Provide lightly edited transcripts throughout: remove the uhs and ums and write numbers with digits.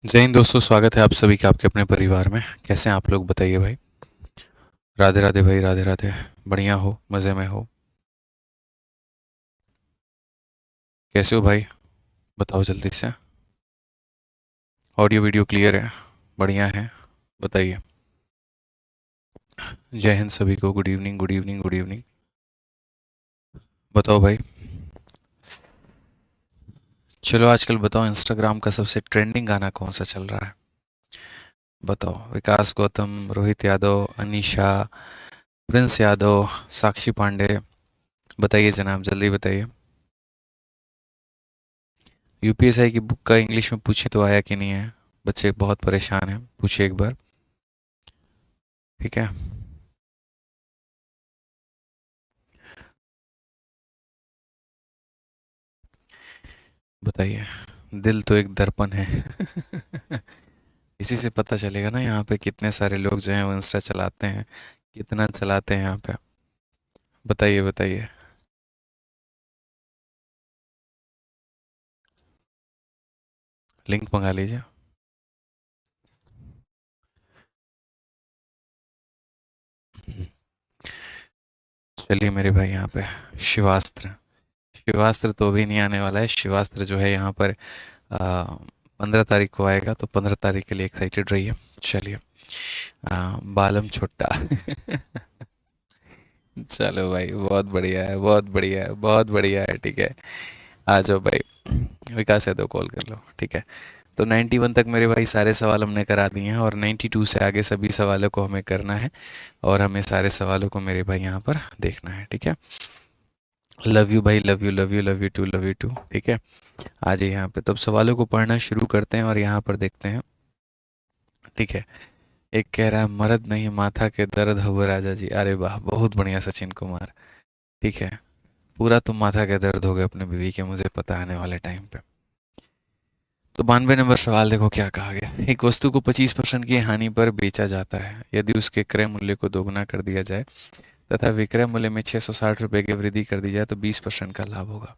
जय हिंद दोस्तों, स्वागत है आप सभी का आपके अपने परिवार में। कैसे हैं आप लोग, बताइए भाई। राधे राधे भाई, राधे राधे। बढ़िया हो, मज़े में हो? कैसे हो भाई? बताओ जल्दी से। ऑडियो वीडियो क्लियर है? बढ़िया है। बताइए। जय हिंद सभी को। Good evening, good evening, good evening. बताओ भाई। चलो आजकल बताओ, इंस्टाग्राम का सबसे ट्रेंडिंग गाना कौन सा चल रहा है? बताओ। विकास गौतम, रोहित यादव, अनीशा, प्रिंस यादव, साक्षी पांडे। बताइए जनाब, जल्दी बताइए। यूपीएसआई की बुक का इंग्लिश में पूछे तो आया कि नहीं है? बच्चे बहुत परेशान हैं, पूछिए एक बार। ठीक है। बताइए। दिल तो एक दर्पण है। इसी से पता चलेगा ना यहाँ पे कितने सारे लोग जो हैं वो इंस्टा चलाते हैं, कितना चलाते हैं यहाँ पे। बताइए बताइए। लिंक मंगा लीजिए। चलिए मेरे भाई, यहाँ पे शिवास्त्र। शिवास्त्र तो अभी नहीं आने वाला है। शिवास्त्र जो है यहाँ पर 15 तारीख को आएगा, तो 15 तारीख के लिए एक्साइटेड रहिए। चलिए। बालम छोटा। चलो भाई, बहुत बढ़िया है, बहुत बढ़िया है, बहुत बढ़िया है। ठीक है। आ जाओ भाई। विकास है तो कॉल कर लो। ठीक है। तो 91 तक मेरे भाई सारे सवाल हमने करा दिए हैं, और 92 से आगे सभी सवालों को हमें करना है। और हमें सारे सवालों को मेरे भाई यहाँ पर देखना है। ठीक है। लव यू भाई, love you, love you, love you too, love you too. ठीक है। आ जाइए यहाँ पे, तब सवालों को पढ़ना शुरू करते हैं और यहाँ पर देखते हैं। ठीक है। एक कह रहा है, मर्द नहीं माथा के दर्द हुए राजा जी। अरे वाह, बहुत बढ़िया सचिन कुमार। ठीक है। पूरा तुम माथा के दर्द हो गए अपने बीवी के, मुझे पता है, आने वाले टाइम पे। तो 92 नंबर सवाल देखो क्या कहा गया। एक वस्तु को 25% की हानि पर बेचा जाता है यदि उसके क्रय मूल्य को दोगुना कर दिया जाए तथा विक्रय मूल्य में 660 रुपये की वृद्धि कर दी जाए तो 20% का लाभ होगा।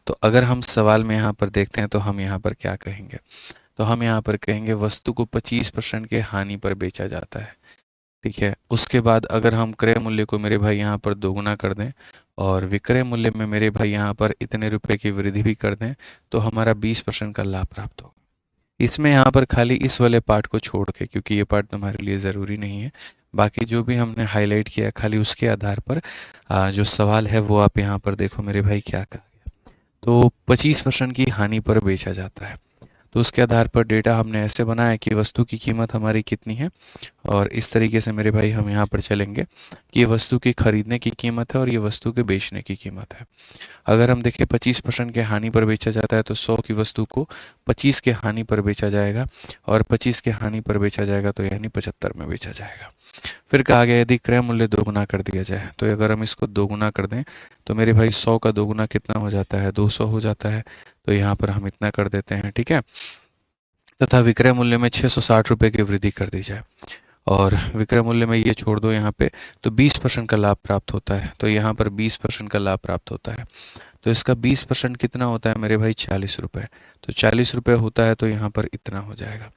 तो अगर हम सवाल में यहाँ पर देखते हैं तो हम यहाँ पर क्या कहेंगे? तो हम यहाँ पर कहेंगे वस्तु को 25% के हानि पर बेचा जाता है। ठीक है। उसके बाद अगर हम क्रय मूल्य को मेरे भाई यहाँ पर दोगुना कर दें और विक्रय मूल्य में मेरे भाई यहाँ पर इतने रुपए की वृद्धि भी कर दें, तो हमारा 20% का लाभ प्राप्त होगा। इसमें यहाँ पर खाली इस वाले पार्ट को छोड़ के, क्योंकि ये पार्ट तुम्हारे लिए ज़रूरी नहीं है, बाकी जो भी हमने हाईलाइट किया है खाली उसके आधार पर जो सवाल है वो आप यहाँ पर देखो मेरे भाई क्या कहा गया। तो 25% की हानि पर बेचा जाता है। तो उसके आधार पर डेटा हमने ऐसे बनाया कि वस्तु की कीमत हमारी कितनी है, और इस तरीके से मेरे भाई हम यहाँ पर चलेंगे कि ये वस्तु की खरीदने की कीमत है और ये वस्तु के बेचने की कीमत है। अगर हम देखें 25% के हानि पर बेचा जाता है तो 100 की वस्तु को 25 के हानि पर बेचा जाएगा, और 25 के हानि पर बेचा जाएगा तो यानी 75 में बेचा जाएगा। फिर कहा गया यदि क्रय मूल्य दोगुना कर दिया जाए, तो अगर हम इसको दोगुना कर दें तो मेरे भाई 100 का दोगुना कितना हो जाता है? 200 हो जाता है। तो यहाँ पर हम इतना कर देते हैं। ठीक है। तथा विक्रय मूल्य में 660 रुपये की वृद्धि कर दी जाए, और विक्रय मूल्य में ये छोड़ दो यहाँ पे, तो 20% का लाभ प्राप्त होता है। तो यहाँ पर 20% का लाभ प्राप्त होता है। तो इसका 20% कितना होता है मेरे भाई? 40 रुपये। तो 40 रुपये होता है, तो यहाँ पर इतना हो जाएगा।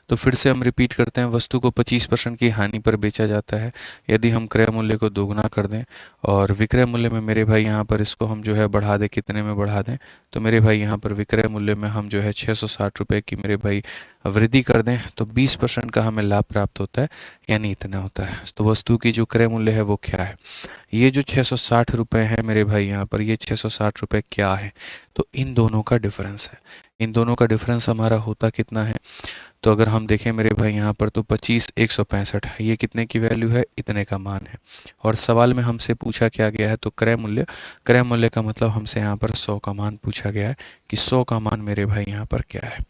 तो फिर से हम रिपीट करते हैं, वस्तु को 25% की हानि पर बेचा जाता है यदि हम क्रय मूल्य को दोगुना कर दें, और विक्रय मूल्य में मेरे भाई यहाँ पर इसको हम जो है बढ़ा दें, कितने में बढ़ा दें? तो मेरे भाई यहाँ पर विक्रय मूल्य में हम जो है 660 रुपये की मेरे भाई वृद्धि कर दें, तो 20% का हमें लाभ प्राप्त होता है, यानी इतना होता है। तो वस्तु की जो क्रय मूल्य है वो क्या है? ये जो 660 रुपये है मेरे भाई यहाँ पर, ये 660 रुपये क्या है? तो इन दोनों का डिफरेंस है। इन दोनों का डिफरेंस हमारा होता कितना है? तो अगर हम देखें मेरे भाई यहाँ पर, तो 25 165 है, ये कितने की वैल्यू है? इतने का मान है। और सवाल में हमसे पूछा क्या गया है? तो क्रय मूल्य। क्रय मूल्य का मतलब हमसे यहाँ पर 100 का मान पूछा गया है कि 100 का मान मेरे भाई यहाँ पर क्या है।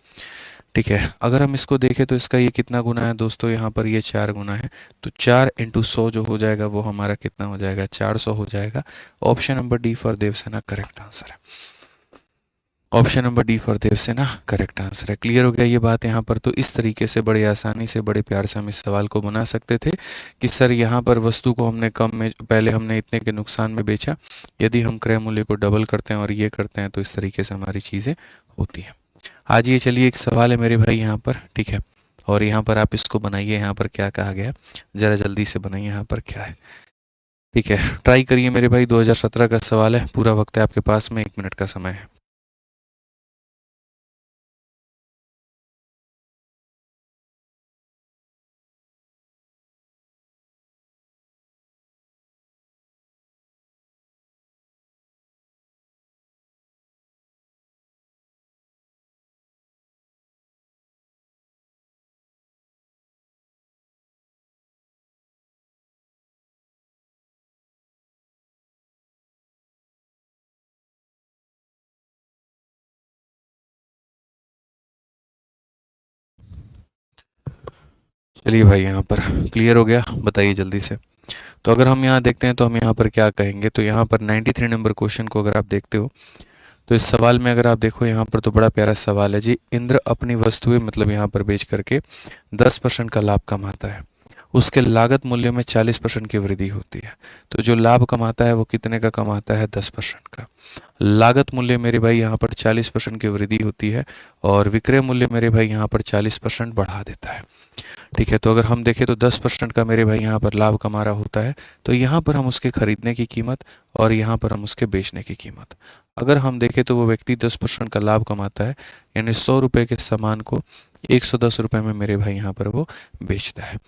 ठीक है। अगर हम इसको देखें तो इसका ये कितना गुना है दोस्तों? यहाँ पर ये 4 गुना है। तो 4 × 100 जो हो जाएगा वो हमारा कितना हो जाएगा? 400 हो जाएगा। Option number D for Devsena correct answer है। Option number D for Devsena correct answer है। क्लियर हो गया ये बात यहाँ पर? तो इस तरीके से बड़े आसानी से, बड़े प्यार से हम इस सवाल को बना सकते थे कि सर यहाँ पर वस्तु को हमने कम में, पहले हमने इतने के नुकसान में बेचा, यदि हम क्रय मूल्य को डबल करते हैं और ये करते हैं तो इस तरीके से हमारी चीज़ें होती हैं। आज ये चलिए एक सवाल है मेरे भाई यहाँ पर, ठीक है, और यहाँ पर आप इसको बनाइए, यहाँ पर क्या कहा गया है, ज़रा जल्दी से बनाइए यहाँ पर क्या है, ठीक है। ट्राई करिए मेरे भाई, 2017 का सवाल है, पूरा वक्त है आपके पास में, 1 मिनट का समय है। चलिए भाई यहाँ पर क्लियर हो गया, बताइए जल्दी से। तो अगर हम यहाँ देखते हैं तो हम यहाँ पर क्या कहेंगे, तो यहाँ पर 93 नंबर क्वेश्चन को अगर आप देखते हो तो इस सवाल में अगर आप देखो यहाँ पर तो बड़ा प्यारा सवाल है जी। इंद्र अपनी वस्तुएं मतलब यहाँ पर बेच करके 10% का लाभ कमाता है, उसके लागत मूल्य में 40% की वृद्धि होती है। तो जो लाभ कमाता है वो कितने का कमाता है, 10% का। लागत मूल्य मेरे भाई यहाँ पर 40% की वृद्धि होती है, और विक्रय मूल्य मेरे भाई यहाँ पर 40% बढ़ा देता है, ठीक है। तो अगर हम देखें तो 10% का मेरे भाई यहाँ पर लाभ कमा रहा होता है, तो यहाँ पर हम उसके खरीदने की कीमत और यहाँ पर हम उसके बेचने की कीमत, अगर हम देखें तो वो व्यक्ति 10% का लाभ कमाता है, यानी 100 रुपये के सामान को 110 रुपये में मेरे भाई यहाँ पर वो बेचता है।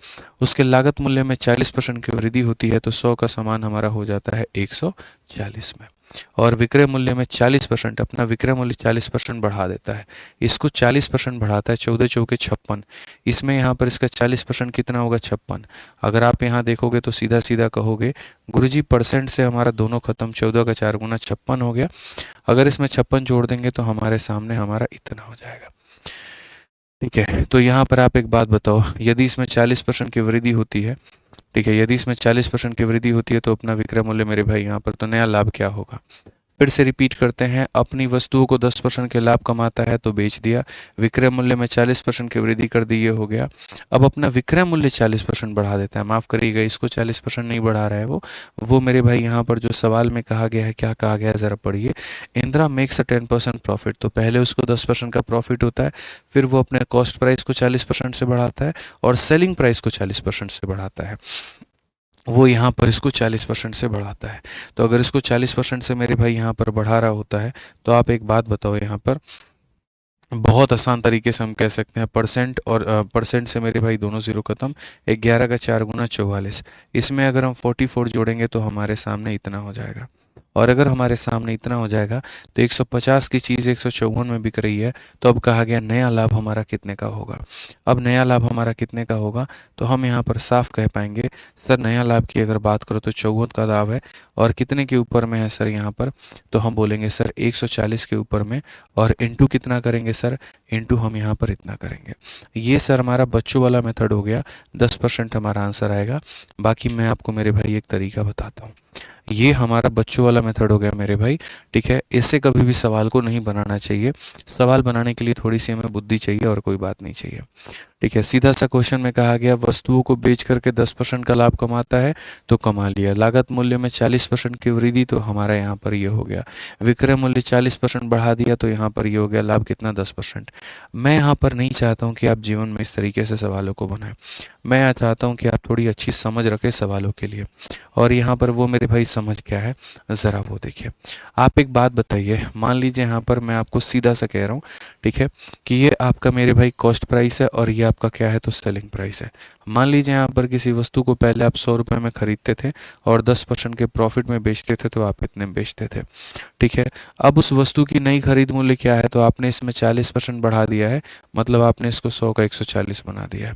उसके लागत मूल्य में 40% की वृद्धि होती है, तो 100 का सामान हमारा हो जाता है 140 में, और विक्रय मूल्य में 40%, अपना विक्रय मूल्य 40% बढ़ा देता है। इसको 40% बढ़ाता है, 14 चौके 56, इसमें यहाँ पर इसका 40% कितना होगा, 56। अगर आप यहाँ देखोगे तो सीधा सीधा कहोगे गुरुजी परसेंट से हमारा दोनों खत्म, 14 का 4 गुना 56 हो गया। अगर इसमें 56 जोड़ देंगे तो हमारे सामने हमारा इतना हो जाएगा, ठीक है। तो यहाँ पर आप एक बात बताओ, यदि इसमें 40% की वृद्धि होती है, ठीक है, यदि इसमें 40% की वृद्धि होती है तो अपना विक्रय मूल्य मेरे भाई यहाँ पर तो नया लाभ क्या होगा। फिर से रिपीट करते हैं, अपनी वस्तुओं को 10% के लाभ कमाता है तो बेच दिया, विक्रय मूल्य में 40% की वृद्धि कर दी, ये हो गया। अब अपना विक्रय मूल्य 40% बढ़ा देता है, माफ़ करिएगा इसको 40% नहीं बढ़ा रहा है वो मेरे भाई यहाँ पर जो सवाल में कहा गया है, क्या कहा गया है ज़रा पढ़िए। इंदिरा मेक्स अ 10% प्रॉफिट, तो पहले उसको 10% का प्रॉफिट होता है, फिर वो अपने कॉस्ट प्राइस को 40% से बढ़ाता है और सेलिंग प्राइस को 40% से बढ़ाता है, वो यहाँ पर इसको 40% से बढ़ाता है। तो अगर इसको 40% से मेरे भाई यहाँ पर बढ़ा रहा होता है, तो आप एक बात बताओ, यहाँ पर बहुत आसान तरीके से हम कह सकते हैं परसेंट, और परसेंट से मेरे भाई दोनों जीरो खत्म, 11 का 4 गुना 44, इसमें अगर हम 44 जोड़ेंगे तो हमारे सामने इतना हो जाएगा, और अगर हमारे सामने इतना हो जाएगा तो 150 की चीज़ 154 में बिक रही है, तो अब कहा गया नया लाभ हमारा कितने का होगा। अब नया लाभ हमारा कितने का होगा, तो हम यहाँ पर साफ कह पाएंगे सर नया लाभ की अगर बात करो तो 54 का लाभ है, और कितने के ऊपर में है सर यहाँ पर, तो हम बोलेंगे सर 140 के ऊपर में, और इंटू कितना करेंगे सर, इंटू हम यहाँ पर इतना करेंगे। ये सर हमारा बच्चों वाला मेथड हो गया, 10% हमारा आंसर आएगा। बाकी मैं आपको मेरे भाई एक तरीका बताता हूँ, ये हमारा बच्चों वाला मेथड हो गया मेरे भाई, ठीक है। इससे कभी भी सवाल को नहीं बनाना चाहिए, सवाल बनाने के लिए थोड़ी सी हमें बुद्धि चाहिए और कोई बात नहीं चाहिए, ठीक है। सीधा सा क्वेश्चन में कहा गया वस्तुओं को बेच करके 10% का लाभ कमाता है तो कमा लिया, लागत मूल्य में 40% की वृद्धि, तो हमारा यहाँ पर ये हो गया, विक्रय मूल्य 40% बढ़ा दिया तो यहाँ पर ये हो गया, लाभ कितना 10%। मैं यहाँ पर नहीं चाहता हूँ कि आप जीवन में इस तरीके से सवालों को बनाएं, मैं यहाँ चाहता हूँ कि आप थोड़ी अच्छी समझ रखें सवालों के लिए, और यहाँ पर वो मेरे भाई समझ क्या है ज़रा वो देखिए। आप एक बात बताइए, मान लीजिए यहाँ पर मैं आपको सीधा सा कह रहा हूँ, ठीक है, कि ये आपका मेरे भाई कॉस्ट प्राइस है और ये आपका क्या है, तो सेलिंग प्राइस है। मान लीजिए यहाँ पर किसी वस्तु को पहले आप 100 रुपये में खरीदते थे और 10% के प्रॉफिट में बेचते थे, तो आप इतने में बेचते थे, ठीक है। अब उस वस्तु की नई खरीद मूल्य क्या है, तो आपने इसमें 40% बढ़ा दिया है, मतलब आपने इसको 100 का 140 बना दिया है,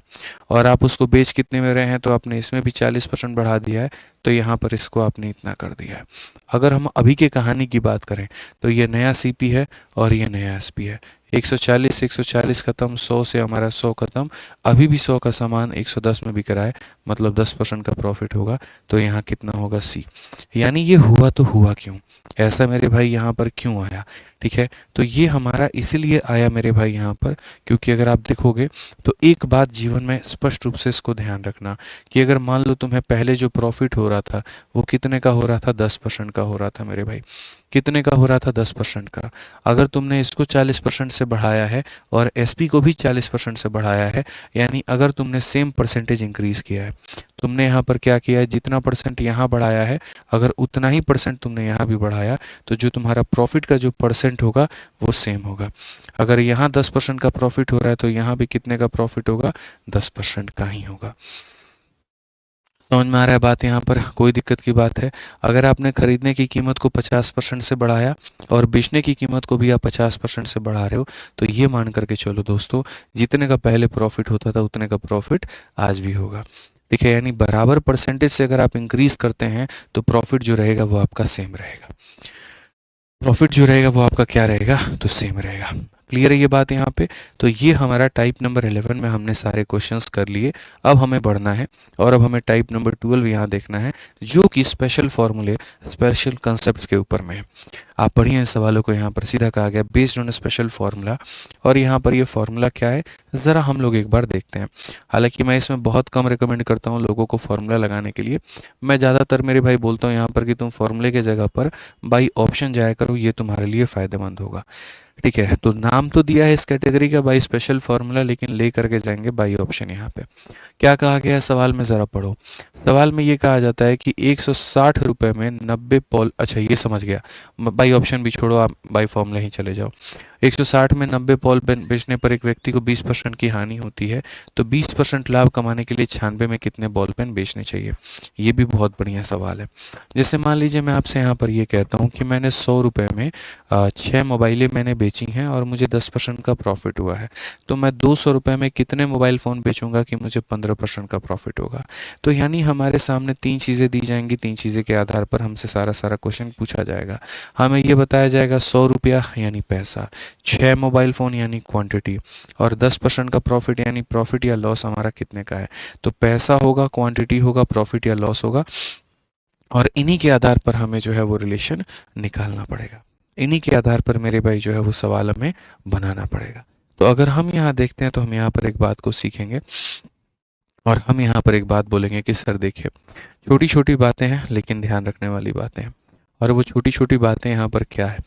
और आप उसको बेच कितने में रहे हैं, तो आपने इसमें भी 40% बढ़ा दिया है, तो यहाँ पर इसको आपने इतना कर दिया है। अगर हम अभी के कहानी की बात करें तो ये नया सीपी है और ये नया एसपी है, 140 खत्म, 100 से हमारा 100 खत्म, अभी भी 100 का सामान 110 में बिक रहा है, मतलब 10% का प्रॉफिट होगा, तो यहाँ कितना होगा सी। यानी ये हुआ तो हुआ क्यों, ऐसा मेरे भाई यहाँ पर क्यों आया, ठीक है। तो ये हमारा इसीलिए आया मेरे भाई यहाँ पर, क्योंकि अगर आप देखोगे तो एक बात जीवन में स्पष्ट रूप से इसको ध्यान रखना, कि अगर मान लो तुम्हें पहले जो प्रॉफिट हो रहा था वो कितने का हो रहा था, 10% का हो रहा था मेरे भाई, कितने का हो रहा था, 10% का। अगर तुमने इसको 40% से बढ़ाया है और एसपी को भी 40% से बढ़ाया है, यानी अगर तुमने सेम परसेंटेज इंक्रीज किया है, तुमने यहाँ पर क्या किया है, जितना परसेंट यहाँ बढ़ाया है अगर उतना ही परसेंट तुमने यहाँ भी बढ़ाया, तो जो तुम्हारा प्रॉफिट का जो परसेंट होगा वो सेम होगा। अगर यहाँ 10% का प्रॉफिट हो रहा है तो यहाँ भी कितने का प्रॉफिट होगा, 10% का ही होगा। समझ में आ रहा है बात, यहाँ पर कोई दिक्कत की बात है? अगर आपने खरीदने की कीमत को 50% से बढ़ाया और बेचने की कीमत को भी आप 50% से बढ़ा रहे हो, तो ये मान करके चलो दोस्तों, जितने का पहले प्रॉफिट होता था उतने का प्रॉफिट आज भी होगा। ठीक है, यानी बराबर परसेंटेज से अगर आप इंक्रीज करते हैं तो प्रॉफिट जो रहेगा वो आपका सेम रहेगा। प्रॉफिट जो रहेगा वो आपका क्या रहेगा, तो सेम रहेगा। क्लियर है ये बात यहाँ पे? तो ये हमारा टाइप नंबर 11 में हमने सारे क्वेश्चंस कर लिए। अब हमें बढ़ना है और अब हमें टाइप नंबर 12 यहाँ देखना है, जो कि स्पेशल फॉर्मूले, स्पेशल कंसेप्ट्स के ऊपर में है। आप पढ़िए इन सवालों को, यहाँ पर सीधा कहा गया बेस्ड ऑन स्पेशल फार्मूला। और यहाँ पर ये फार्मूला क्या है, ज़रा हम लोग एक बार देखते हैं। हालांकि मैं इसमें बहुत कम रिकमेंड करता हूँ लोगों को फार्मूला लगाने के लिए। मैं ज़्यादातर मेरे भाई बोलता हूँ यहाँ पर कि तुम फार्मूले के जगह पर बाई ऑप्शन जाया करो, ये तुम्हारे लिए फ़ायदेमंद होगा। ठीक है, तो नाम तो दिया है इस कैटेगरी का बाई स्पेशल फार्मूला, लेकिन ले करके जाएंगे बाई ऑप्शन। यहाँ पे क्या कहा गया है सवाल में, ज़रा पढ़ो। सवाल में ये कहा जाता है कि 160 रुपये में 90 पॉल, अच्छा ये समझ गया, बाई ऑप्शन भी छोड़ो, आप बाई फॉर्मूला ही चले जाओ। 160 में 90 पॉल पेन बेचने पर एक व्यक्ति को 20% की हानि होती है, तो 20% लाभ कमाने के लिए 96 में कितने बॉल पेन बेचने चाहिए? ये भी बहुत बढ़िया सवाल है। जैसे मान लीजिए मैं आपसे यहाँ पर ये कहता हूँ कि मैंने 100 रुपये में 6 मोबाइलें मैंने बेची हैं और मुझे 10% का प्रॉफिट हुआ है, तो मैं 200 रुपये में कितने मोबाइल फ़ोन बेचूंगा कि मुझे 15% का प्रॉफिट होगा? तो यानी हमारे सामने 3 चीज़ें दी जाएंगी, 3 चीज़ें के आधार पर हमसे सारा क्वेश्चन पूछा जाएगा। हमें ये बताया जाएगा 100 रुपया यानी पैसा, 6 मोबाइल फ़ोन यानी क्वांटिटी, और 10% का प्रॉफिट यानी प्रॉफिट या लॉस हमारा कितने का है। तो पैसा होगा, क्वांटिटी होगा, प्रॉफिट या लॉस होगा, और इन्हीं के आधार पर हमें जो है वो रिलेशन निकालना पड़ेगा। इन्हीं के आधार पर मेरे भाई जो है वो सवाल हमें बनाना पड़ेगा। तो अगर हम यहाँ देखते हैं तो हम यहाँ पर एक बात को सीखेंगे और हम यहाँ पर एक बात बोलेंगे कि सर देखिए, छोटी छोटी बातें हैं लेकिन ध्यान रखने वाली बातें हैं। और वो छोटी छोटी बातें यहाँ पर क्या है,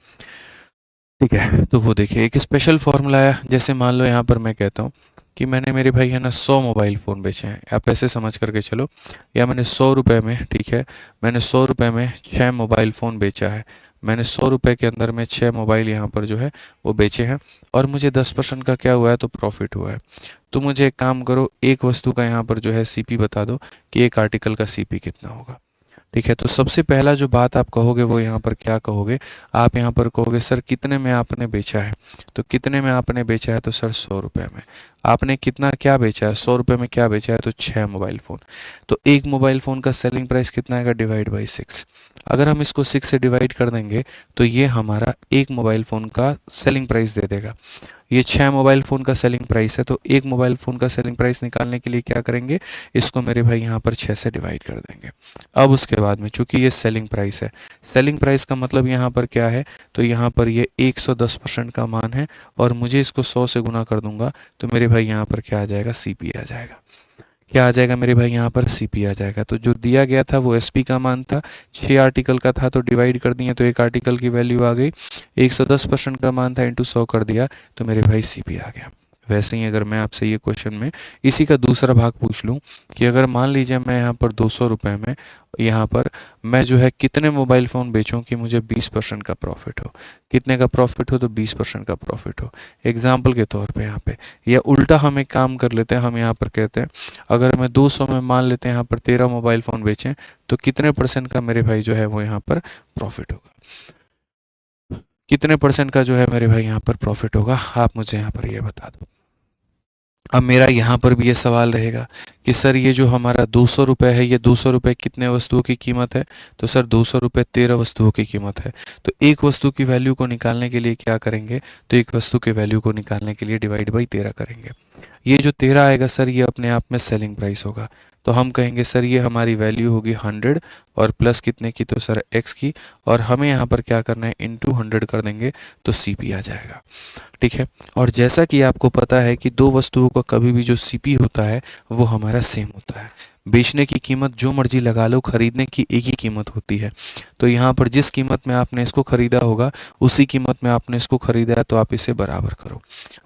ठीक है, तो वो देखिए एक स्पेशल फॉर्मूला है। जैसे मान लो यहाँ पर मैं कहता हूँ कि मैंने मेरे भाई है ना 100 मोबाइल फ़ोन बेचे हैं, आप ऐसे समझ करके चलो, या मैंने 100 रुपये में, ठीक है, मैंने 100 रुपये में 6 मोबाइल फ़ोन बेचा है। मैंने 100 रुपये के अंदर में 6 मोबाइल यहाँ पर जो है वो बेचे हैं और मुझे 10% का क्या हुआ है, तो प्रॉफिट हुआ है। तो मुझे एक काम करो, एक वस्तु का यहाँ पर जो है सीपी बता दो कि एक आर्टिकल का सीपी कितना होगा। ठीक है, तो सबसे पहला जो बात आप कहोगे वो यहाँ पर क्या कहोगे, आप यहाँ पर कहोगे सर कितने में आपने बेचा है। तो कितने में आपने बेचा है, तो सर 100 रुपये में। आपने कितना क्या बेचा है, 100 रुपये में क्या बेचा है, तो 6 मोबाइल फ़ोन। तो एक मोबाइल फ़ोन का सेलिंग प्राइस कितना आएगा, डिवाइड बाई 6। अगर हम इसको 6 से डिवाइड कर देंगे तो ये हमारा एक मोबाइल फ़ोन का सेलिंग प्राइस दे देगा। ये 6 मोबाइल फ़ोन का सेलिंग प्राइस है, तो एक मोबाइल फ़ोन का सेलिंग प्राइस निकालने के लिए क्या करेंगे, इसको मेरे भाई यहाँ पर 6 से डिवाइड कर देंगे। अब उसके बाद में चूंकि ये सेलिंग प्राइस है, सेलिंग प्राइस का मतलब यहाँ पर क्या है, तो यहाँ पर ये 110% का मान है और मुझे इसको 100 से गुना कर दूंगा तो मेरे भाई यहाँ पर क्या आ जाएगा, सीपी आ जाएगा। क्या आ जाएगा मेरे भाई, यहाँ पर सीपी आ जाएगा। तो जो दिया गया था वो एसपी का मान था, 6 आर्टिकल का था तो डिवाइड कर दिए तो एक आर्टिकल की वैल्यू आ गई। 110% का मान था इंटू 100 कर दिया तो मेरे भाई सीपी आ गया। वैसे ही अगर मैं आपसे ये क्वेश्चन में इसी का दूसरा भाग पूछ लूँ कि अगर मान लीजिए मैं यहाँ पर 200 रुपये में यहाँ पर मैं जो है कितने मोबाइल फ़ोन बेचूं कि मुझे 20% का प्रॉफिट हो। कितने का प्रॉफिट हो, तो 20% का प्रॉफिट हो, एग्जाम्पल के तौर पे यहाँ पे। या उल्टा हम एक काम कर लेते हैं, हम यहाँ पर कहते हैं अगर मैं 200 में मान लेते हैं यहाँ पर 13 मोबाइल फ़ोन बेचें तो कितने परसेंट का मेरे भाई जो है वो यहाँ पर प्रॉफिट होगा, कितने परसेंट का जो है मेरे भाई यहाँ पर प्रॉफिट होगा, आप मुझे यहाँ पर ये बता दो। अब मेरा यहाँ पर भी ये सवाल रहेगा कि सर ये जो हमारा 200 रुपये है, ये 200 रुपये कितने वस्तुओं की कीमत है, तो सर 200 रुपये 13 वस्तुओं की कीमत है। तो एक वस्तु की वैल्यू को निकालने के लिए क्या करेंगे, तो एक वस्तु की वैल्यू को निकालने के लिए डिवाइड बाई 13 करेंगे। ये जो 13 आएगा सर ये अपने आप में सेलिंग प्राइस होगा। तो हम कहेंगे सर ये हमारी वैल्यू होगी 100 और प्लस कितने की, तो सर x की, और हमें यहाँ पर क्या करना है, इंटू 100 कर देंगे तो CP आ जाएगा। ठीक है, और जैसा कि आपको पता है कि दो वस्तुओं का कभी भी जो CP होता है वो हमारा सेम होता है। बेचने की कीमत जो मर्जी लगा लो, खरीदने की एक ही कीमत होती है। तो यहाँ पर जिस कीमत में आपने इसको खरीदा होगा उसी कीमत में आपने इसको खरीदा है, तो आप इसे बराबर करो।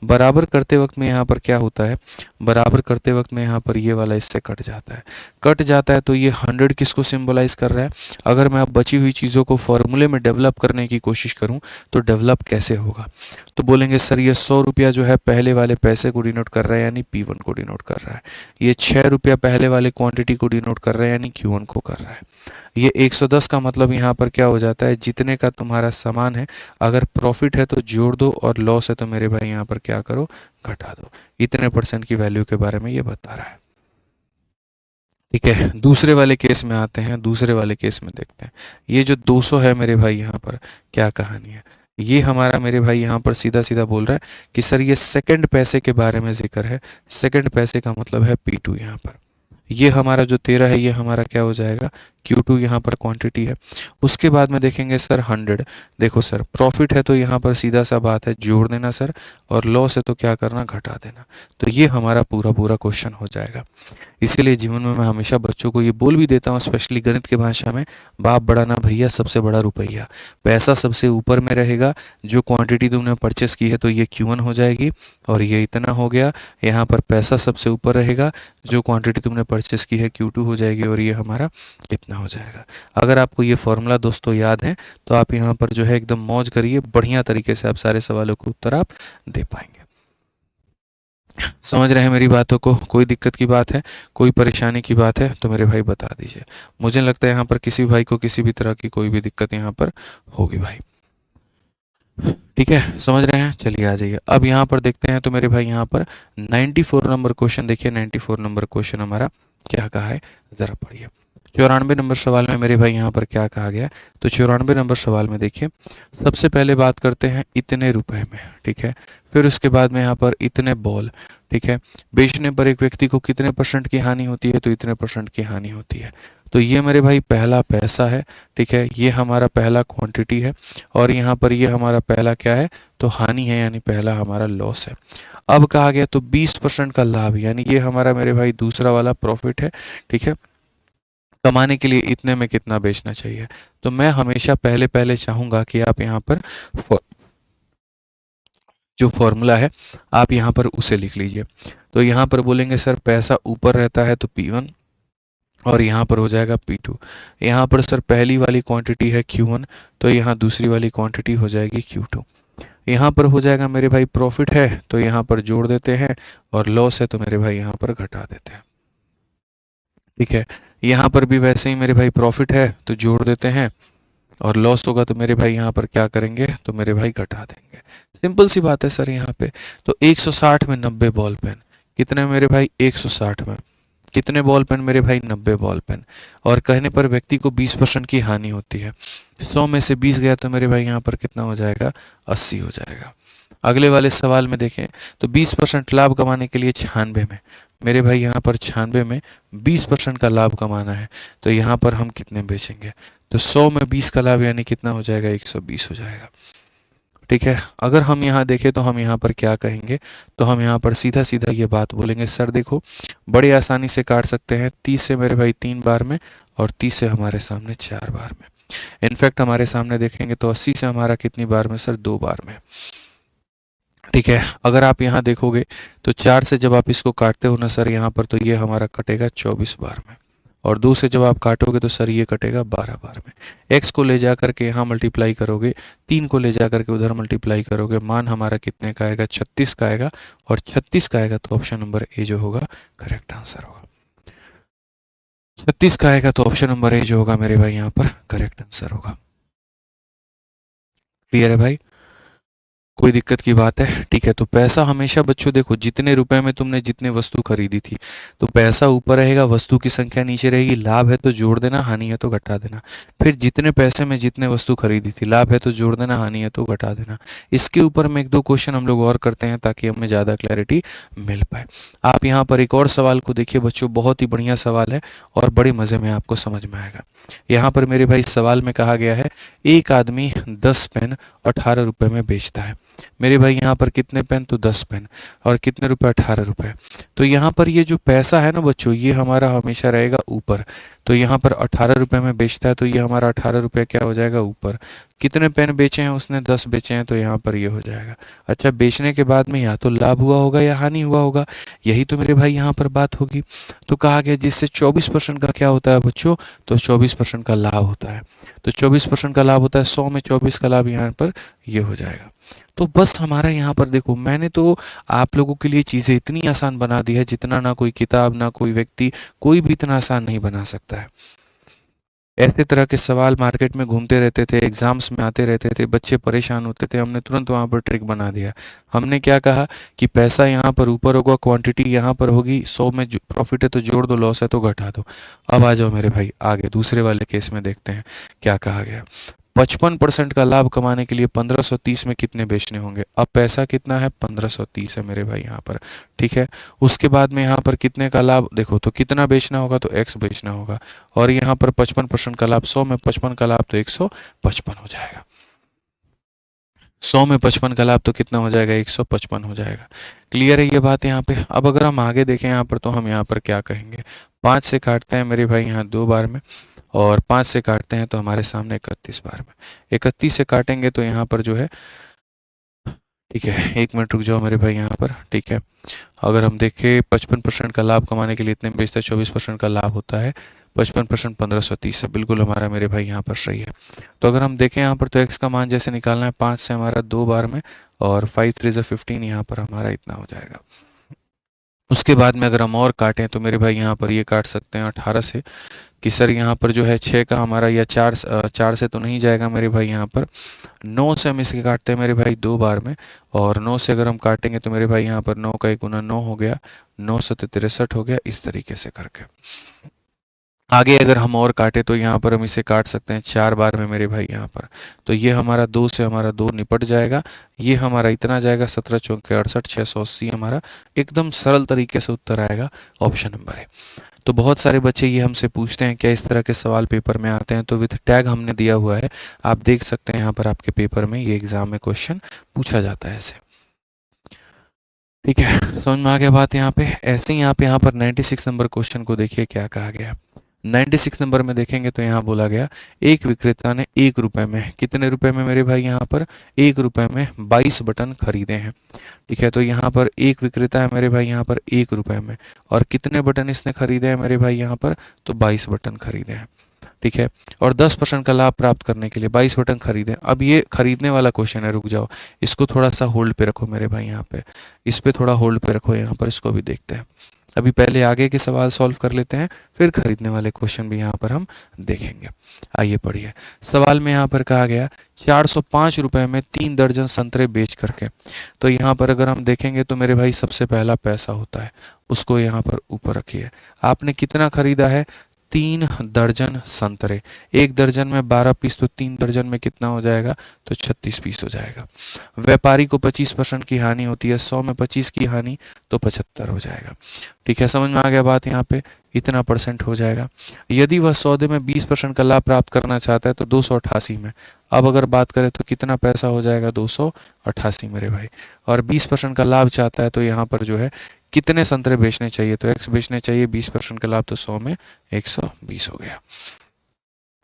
बराबर करते वक्त में यहाँ पर क्या होता है, बराबर करते वक्त में यहाँ पर ये वाला इससे कट जाता है, कट जाता है, तो ये 100 किसको सिंबलाइज कर रहा है। अगर मैं अब बची हुई चीज़ों को फॉर्मूले में डेवलप करने की कोशिश करूँ तो डेवलप कैसे होगा, तो बोलेंगे सर ये 100 रुपया जो है पहले वाले पैसे को डिनोट कर रहा है यानी P1 को डिनोट कर रहा है, ये 6 रुपया पहले वाले क्वांटिटी को डिनोट कर रहा है यानी Q1 को कर रहा है, ये 110 का मतलब यहाँ पर क्या हो जाता है, जितने का तुम्हारा सामान है अगर प्रॉफिट है तो जोड़ दो और लॉस है तो मेरे भाई यहाँ पर क्या करो, घटा दो। इतने % की वैल्यू के बारे में ये बता रहा है। ठीक है, दूसरे वाले केस में आते हैं, दूसरे वाले केस में देखते हैं। ये जो 200 है मेरे भाई यहाँ पर क्या कहानी है, ये हमारा मेरे भाई यहाँ पर सीधा सीधा बोल रहा है कि सर ये सेकंड पैसे के बारे में जिक्र है। सेकंड पैसे का मतलब है P2 यहाँ पर। ये हमारा जो 13 है ये हमारा क्या हो जाएगा, Q2 यहाँ पर क्वांटिटी है। उसके बाद में देखेंगे सर 100, देखो सर प्रॉफिट है तो यहाँ पर सीधा सा बात है जोड़ देना सर, और लॉस है तो क्या करना, घटा देना। तो ये हमारा पूरा पूरा क्वेश्चन हो जाएगा। इसीलिए जीवन में मैं हमेशा बच्चों को ये बोल भी देता हूँ, स्पेशली गणित की भाषा में, बाप बड़ा ना भैया, सबसे बड़ा रुपया। पैसा सबसे ऊपर में रहेगा, जो क्वांटिटी तुमने परचेस की है तो ये Q1 हो जाएगी, और ये इतना हो गया। यहाँ पर पैसा सबसे ऊपर रहेगा, जो क्वांटिटी तुमने परचेस की है Q2 हो जाएगी, और ये हमारा इतना हो जाएगा। अगर आपको ये फॉर्मूला दोस्तों याद है तो आप यहाँ पर जो है एकदम मौज करिए, बढ़िया तरीके से आप सारे सवालों के उत्तर आप दे पाएंगे। समझ रहे हैं मेरी बातों को, कोई दिक्कत की बात है, कोई परेशानी की बात है तो मेरे भाई बता दीजिए। मुझे लगता है यहाँ पर किसी भाई को किसी भी तरह की कोई भी दिक्कत यहाँ पर होगी भाई। ठीक है, समझ रहे हैं, चलिए आ जाइए। अब यहाँ पर देखते हैं तो मेरे भाई यहाँ पर 94 नंबर क्वेश्चन देखिए। 94 नंबर क्वेश्चन हमारा क्या कहा है, ज़रा पढ़िए। 94 नंबर सवाल में मेरे भाई यहाँ पर क्या कहा गया, तो 94 नंबर सवाल में देखिए, सबसे पहले बात करते हैं इतने रुपए में। ठीक है, फिर उसके बाद में यहाँ पर इतने बॉल। ठीक है, बेचने पर एक व्यक्ति को कितने % की हानि होती है, तो इतने % की हानि होती है। तो ये मेरे भाई पहला पैसा है। ठीक है, ये हमारा पहला क्वांटिटी है, और यहाँ पर ये हमारा पहला क्या है, तो हानि है, यानी पहला हमारा लॉस है। अब कहा गया तो 20% का लाभ, यानी ये हमारा मेरे भाई दूसरा वाला प्रॉफिट है। ठीक है, कमाने के लिए इतने में कितना बेचना चाहिए, तो मैं हमेशा पहले पहले चाहूँगा कि आप यहाँ पर जो फॉर्मूला है आप यहाँ पर उसे लिख लीजिए। तो यहाँ पर बोलेंगे सर पैसा ऊपर रहता है तो P1, और यहाँ पर हो जाएगा P2। यहाँ पर सर पहली वाली क्वांटिटी है Q1, तो यहाँ दूसरी वाली क्वांटिटी हो जाएगी Q2। यहाँ पर हो जाएगा मेरे भाई प्रॉफिट है तो यहाँ पर जोड़ देते हैं, और लॉस है तो मेरे भाई यहाँ पर घटा देते हैं। ठीक है, यहाँ पर भी वैसे ही मेरे भाई प्रॉफिट है तो जोड़ देते हैं, और लॉस होगा तो मेरे भाई यहाँ पर क्या करेंगे, तो मेरे भाई घटा देंगे। सिंपल सी बात है सर। यहाँ पे तो 160 में 90 बॉल पेन, कितने मेरे भाई, 160 में कितने बॉल पेन मेरे भाई, 90 बॉल पेन। और कहने पर व्यक्ति को 20% की हानि होती है, 100 में से 20 गया तो मेरे भाई यहाँ पर कितना हो जाएगा, 80 हो जाएगा। अगले वाले सवाल में देखें तो 20% लाभ कमाने के लिए 96 में मेरे भाई यहाँ पर 96 में 20% का लाभ कमाना है, तो यहाँ पर हम कितने बेचेंगे, तो 100 में 20 का लाभ यानी कितना हो जाएगा, 120 हो जाएगा। ठीक है, अगर हम यहाँ देखें तो हम यहाँ पर क्या कहेंगे, तो हम यहाँ पर सीधा सीधा ये बात बोलेंगे, सर देखो बड़ी आसानी से काट सकते हैं, 30 से मेरे भाई 3 बार में, और 30 से हमारे सामने 4 बार में। इनफैक्ट हमारे सामने देखेंगे तो 80 से हमारा कितनी बार में, सर 2 बार में। ठीक है, अगर आप यहाँ देखोगे तो 4 से जब आप इसको काटते हो ना सर यहाँ पर, तो ये हमारा कटेगा 24 बार में, और 2 से जब आप काटोगे तो सर ये कटेगा 12 बार में। x को ले जा करके यहाँ मल्टीप्लाई करोगे, 3 को ले जा करके उधर मल्टीप्लाई करोगे, मान हमारा कितने का आएगा, 36 का आएगा, और 36 का आएगा तो ऑप्शन नंबर ए जो होगा करेक्ट आंसर होगा। 36 का आएगा तो ऑप्शन नंबर ए जो होगा मेरे भाई यहाँ पर करेक्ट आंसर होगा। क्लियर है भाई, कोई दिक्कत की बात है? ठीक है, तो पैसा हमेशा बच्चों देखो, जितने रुपए में तुमने जितने वस्तु खरीदी थी, तो पैसा ऊपर रहेगा, वस्तु की संख्या नीचे रहेगी। लाभ है तो जोड़ देना, हानि है तो घटा देना। फिर जितने पैसे में जितने वस्तु खरीदी थी, लाभ है तो जोड़ देना, हानि है तो घटा देना। इसके ऊपर में एक दो क्वेश्चन हम लोग और करते हैं ताकि हमें ज़्यादा क्लैरिटी मिल पाए। आप यहाँ पर एक और सवाल को देखिए बच्चों, बहुत ही बढ़िया सवाल है और बड़े मज़े में आपको समझ में आएगा। यहाँ पर मेरे भाई सवाल में कहा गया है, एक आदमी 10 पेन 18 रुपए में बेचता है। मेरे भाई यहाँ पर कितने पेन? तो 10 पेन। और कितने रुपए? 18 रुपए। तो यहाँ पर ये जो पैसा है ना बच्चों, ये हमारा हमेशा रहेगा ऊपर। तो यहाँ पर 18 रुपए में बेचता है, तो ये हमारा 18 रुपये क्या हो जाएगा? ऊपर। कितने पेन बेचे हैं उसने? 10 बेचे हैं, तो यहाँ पर ये हो जाएगा। अच्छा, बेचने के बाद में या तो लाभ हुआ होगा या हानि हुआ होगा, यही तो मेरे भाई यहाँ पर बात होगी। तो कहा गया जिससे 24% का क्या होता है बच्चों? तो 24% का लाभ होता है। तो 24% का लाभ होता है, 100 में 24 का लाभ यहाँ पर ये हो जाएगा। तो बस हमारा यहाँ पर देखो, मैंने तो आप लोगों के लिए चीज़ें इतनी आसान बना दी है जितना ना कोई किताब, ना कोई व्यक्ति, कोई भी इतना आसान नहीं बना सकता है। ऐसे तरह के सवाल मार्केट में घूमते रहते थे, एग्जाम्स में आते रहते थे, बच्चे परेशान होते थे। हमने तुरंत वहाँ पर ट्रिक बना दिया। हमने क्या कहा कि पैसा यहाँ पर ऊपर होगा, क्वांटिटी यहाँ पर होगी, 100 में प्रॉफिट है तो जोड़ दो, लॉस है तो घटा दो। अब आ जाओ मेरे भाई आगे दूसरे वाले केस में देखते हैं क्या कहा गया। 55% का लाभ कमाने के लिए 1530 में कितने बेचने होंगे? अब पैसा कितना है? 1530 है मेरे भाई यहाँ पर। ठीक है, उसके बाद में यहाँ पर कितने का लाभ देखो, तो कितना बेचना होगा? तो x बेचना होगा। और यहाँ पर 55% का लाभ, 100 में 55 का लाभ तो 155 हो जाएगा। 100 में 55 का लाभ तो कितना हो जाएगा? 155 हो जाएगा। क्लियर है ये बात यहाँ पे? अब अगर हम आगे देखें यहाँ पर, तो हम यहाँ पर क्या कहेंगे? 5 से काटते हैं मेरे भाई यहाँ 2 बार में, और 5 से काटते हैं तो हमारे सामने 31 बार में। 31 से काटेंगे तो यहाँ पर जो है, ठीक है, 1 मिनट रुक जाओ मेरे भाई यहाँ पर। ठीक है, अगर हम देखें 55% का लाभ कमाने के लिए इतने में बेचता है, 24% का लाभ होता है, 55% 1530 है। बिल्कुल हमारा मेरे भाई यहाँ पर सही है। तो अगर हम देखें यहाँ पर, तो x का मान जैसे निकालना है, 5 से हमारा 2 बार में, और 5 3 15, यहाँ पर हमारा इतना हो जाएगा। उसके बाद में अगर हम और काटें तो मेरे भाई यहाँ पर ये काट सकते हैं 18 से, कि सर यहाँ पर जो है 6 का हमारा, या 4 से तो नहीं जाएगा मेरे भाई यहाँ पर। 9 से हम इसके काटते हैं मेरे भाई 2 बार में, और 9 से अगर हम काटेंगे तो मेरे भाई यहाँ पर 9 का 1 गुना 9 हो गया, 9 7 63 हो गया। इस तरीके से करके आगे अगर हम और काटे तो यहाँ पर हम इसे काट सकते हैं 4 बार में मेरे भाई यहाँ पर। तो ये हमारा 2 से हमारा 2 निपट जाएगा, ये हमारा इतना जाएगा, 17 चौके 68, 680 हमारा एकदम सरल तरीके से उत्तर आएगा। ऑप्शन नंबर है। तो बहुत सारे बच्चे ये हमसे पूछते हैं क्या इस तरह के सवाल पेपर में आते हैं, तो विथ टैग हमने दिया हुआ है, आप देख सकते हैं यहाँ पर आपके पेपर में ये एग्जाम में क्वेश्चन पूछा जाता है ऐसे। ठीक है, समझ में आ गया बात यहाँ पे? ऐसे ही आप यहाँ पर 96 नंबर क्वेश्चन को देखिए क्या कहा गया। 96 नंबर में देखेंगे तो यहाँ बोला गया, एक विक्रेता ने 1 रुपए में, कितने रुपए में मेरे भाई यहाँ पर? 1 रुपए में 22 बटन खरीदे हैं। ठीक है, तो यहाँ पर एक विक्रेता है मेरे भाई यहाँ पर 1 रुपए में, और कितने बटन इसने खरीदे हैं मेरे भाई यहाँ पर? तो 22 बटन खरीदे हैं। ठीक है, और 10% का लाभ प्राप्त करने के लिए 22 बटन खरीदें। अब ये खरीदने वाला क्वेश्चन है, रुक जाओ, इसको थोड़ा सा होल्ड पे रखो मेरे भाई यहाँ पे, इस पे थोड़ा होल्ड पे रखो यहाँ पर, इसको भी देखते हैं। अभी पहले आगे के सवाल सॉल्व कर लेते हैं, फिर खरीदने वाले क्वेश्चन भी यहाँ पर हम देखेंगे। आइए पढ़िए। सवाल में यहाँ पर कहा गया 405 रुपए में 3 दर्जन संतरे बेच करके। तो यहाँ पर अगर हम देखेंगे तो मेरे भाई सबसे पहला पैसा होता है, उसको यहाँ पर ऊपर रखिए। आपने कितना खरीदा है? 3 दर्जन संतरे। 1 दर्जन में 12 पीस, तो 3 दर्जन में कितना हो जाएगा? तो 36 पीस हो जाएगा। व्यापारी को 25% की हानि होती है, 100 में 25 की हानि तो 75 हो जाएगा। ठीक है, समझ में आ गया बात यहाँ पे? इतना परसेंट हो जाएगा। यदि वह सौदे में 20% का लाभ प्राप्त करना चाहता है तो 288 में। अब अगर बात करें तो कितना पैसा हो जाएगा? 288 मेरे भाई। और 20% का लाभ चाहता है तो यहाँ पर जो है कितने संतरे बेचने चाहिए? तो x बेचने चाहिए, 20% का लाभ तो 100 में 120 हो गया।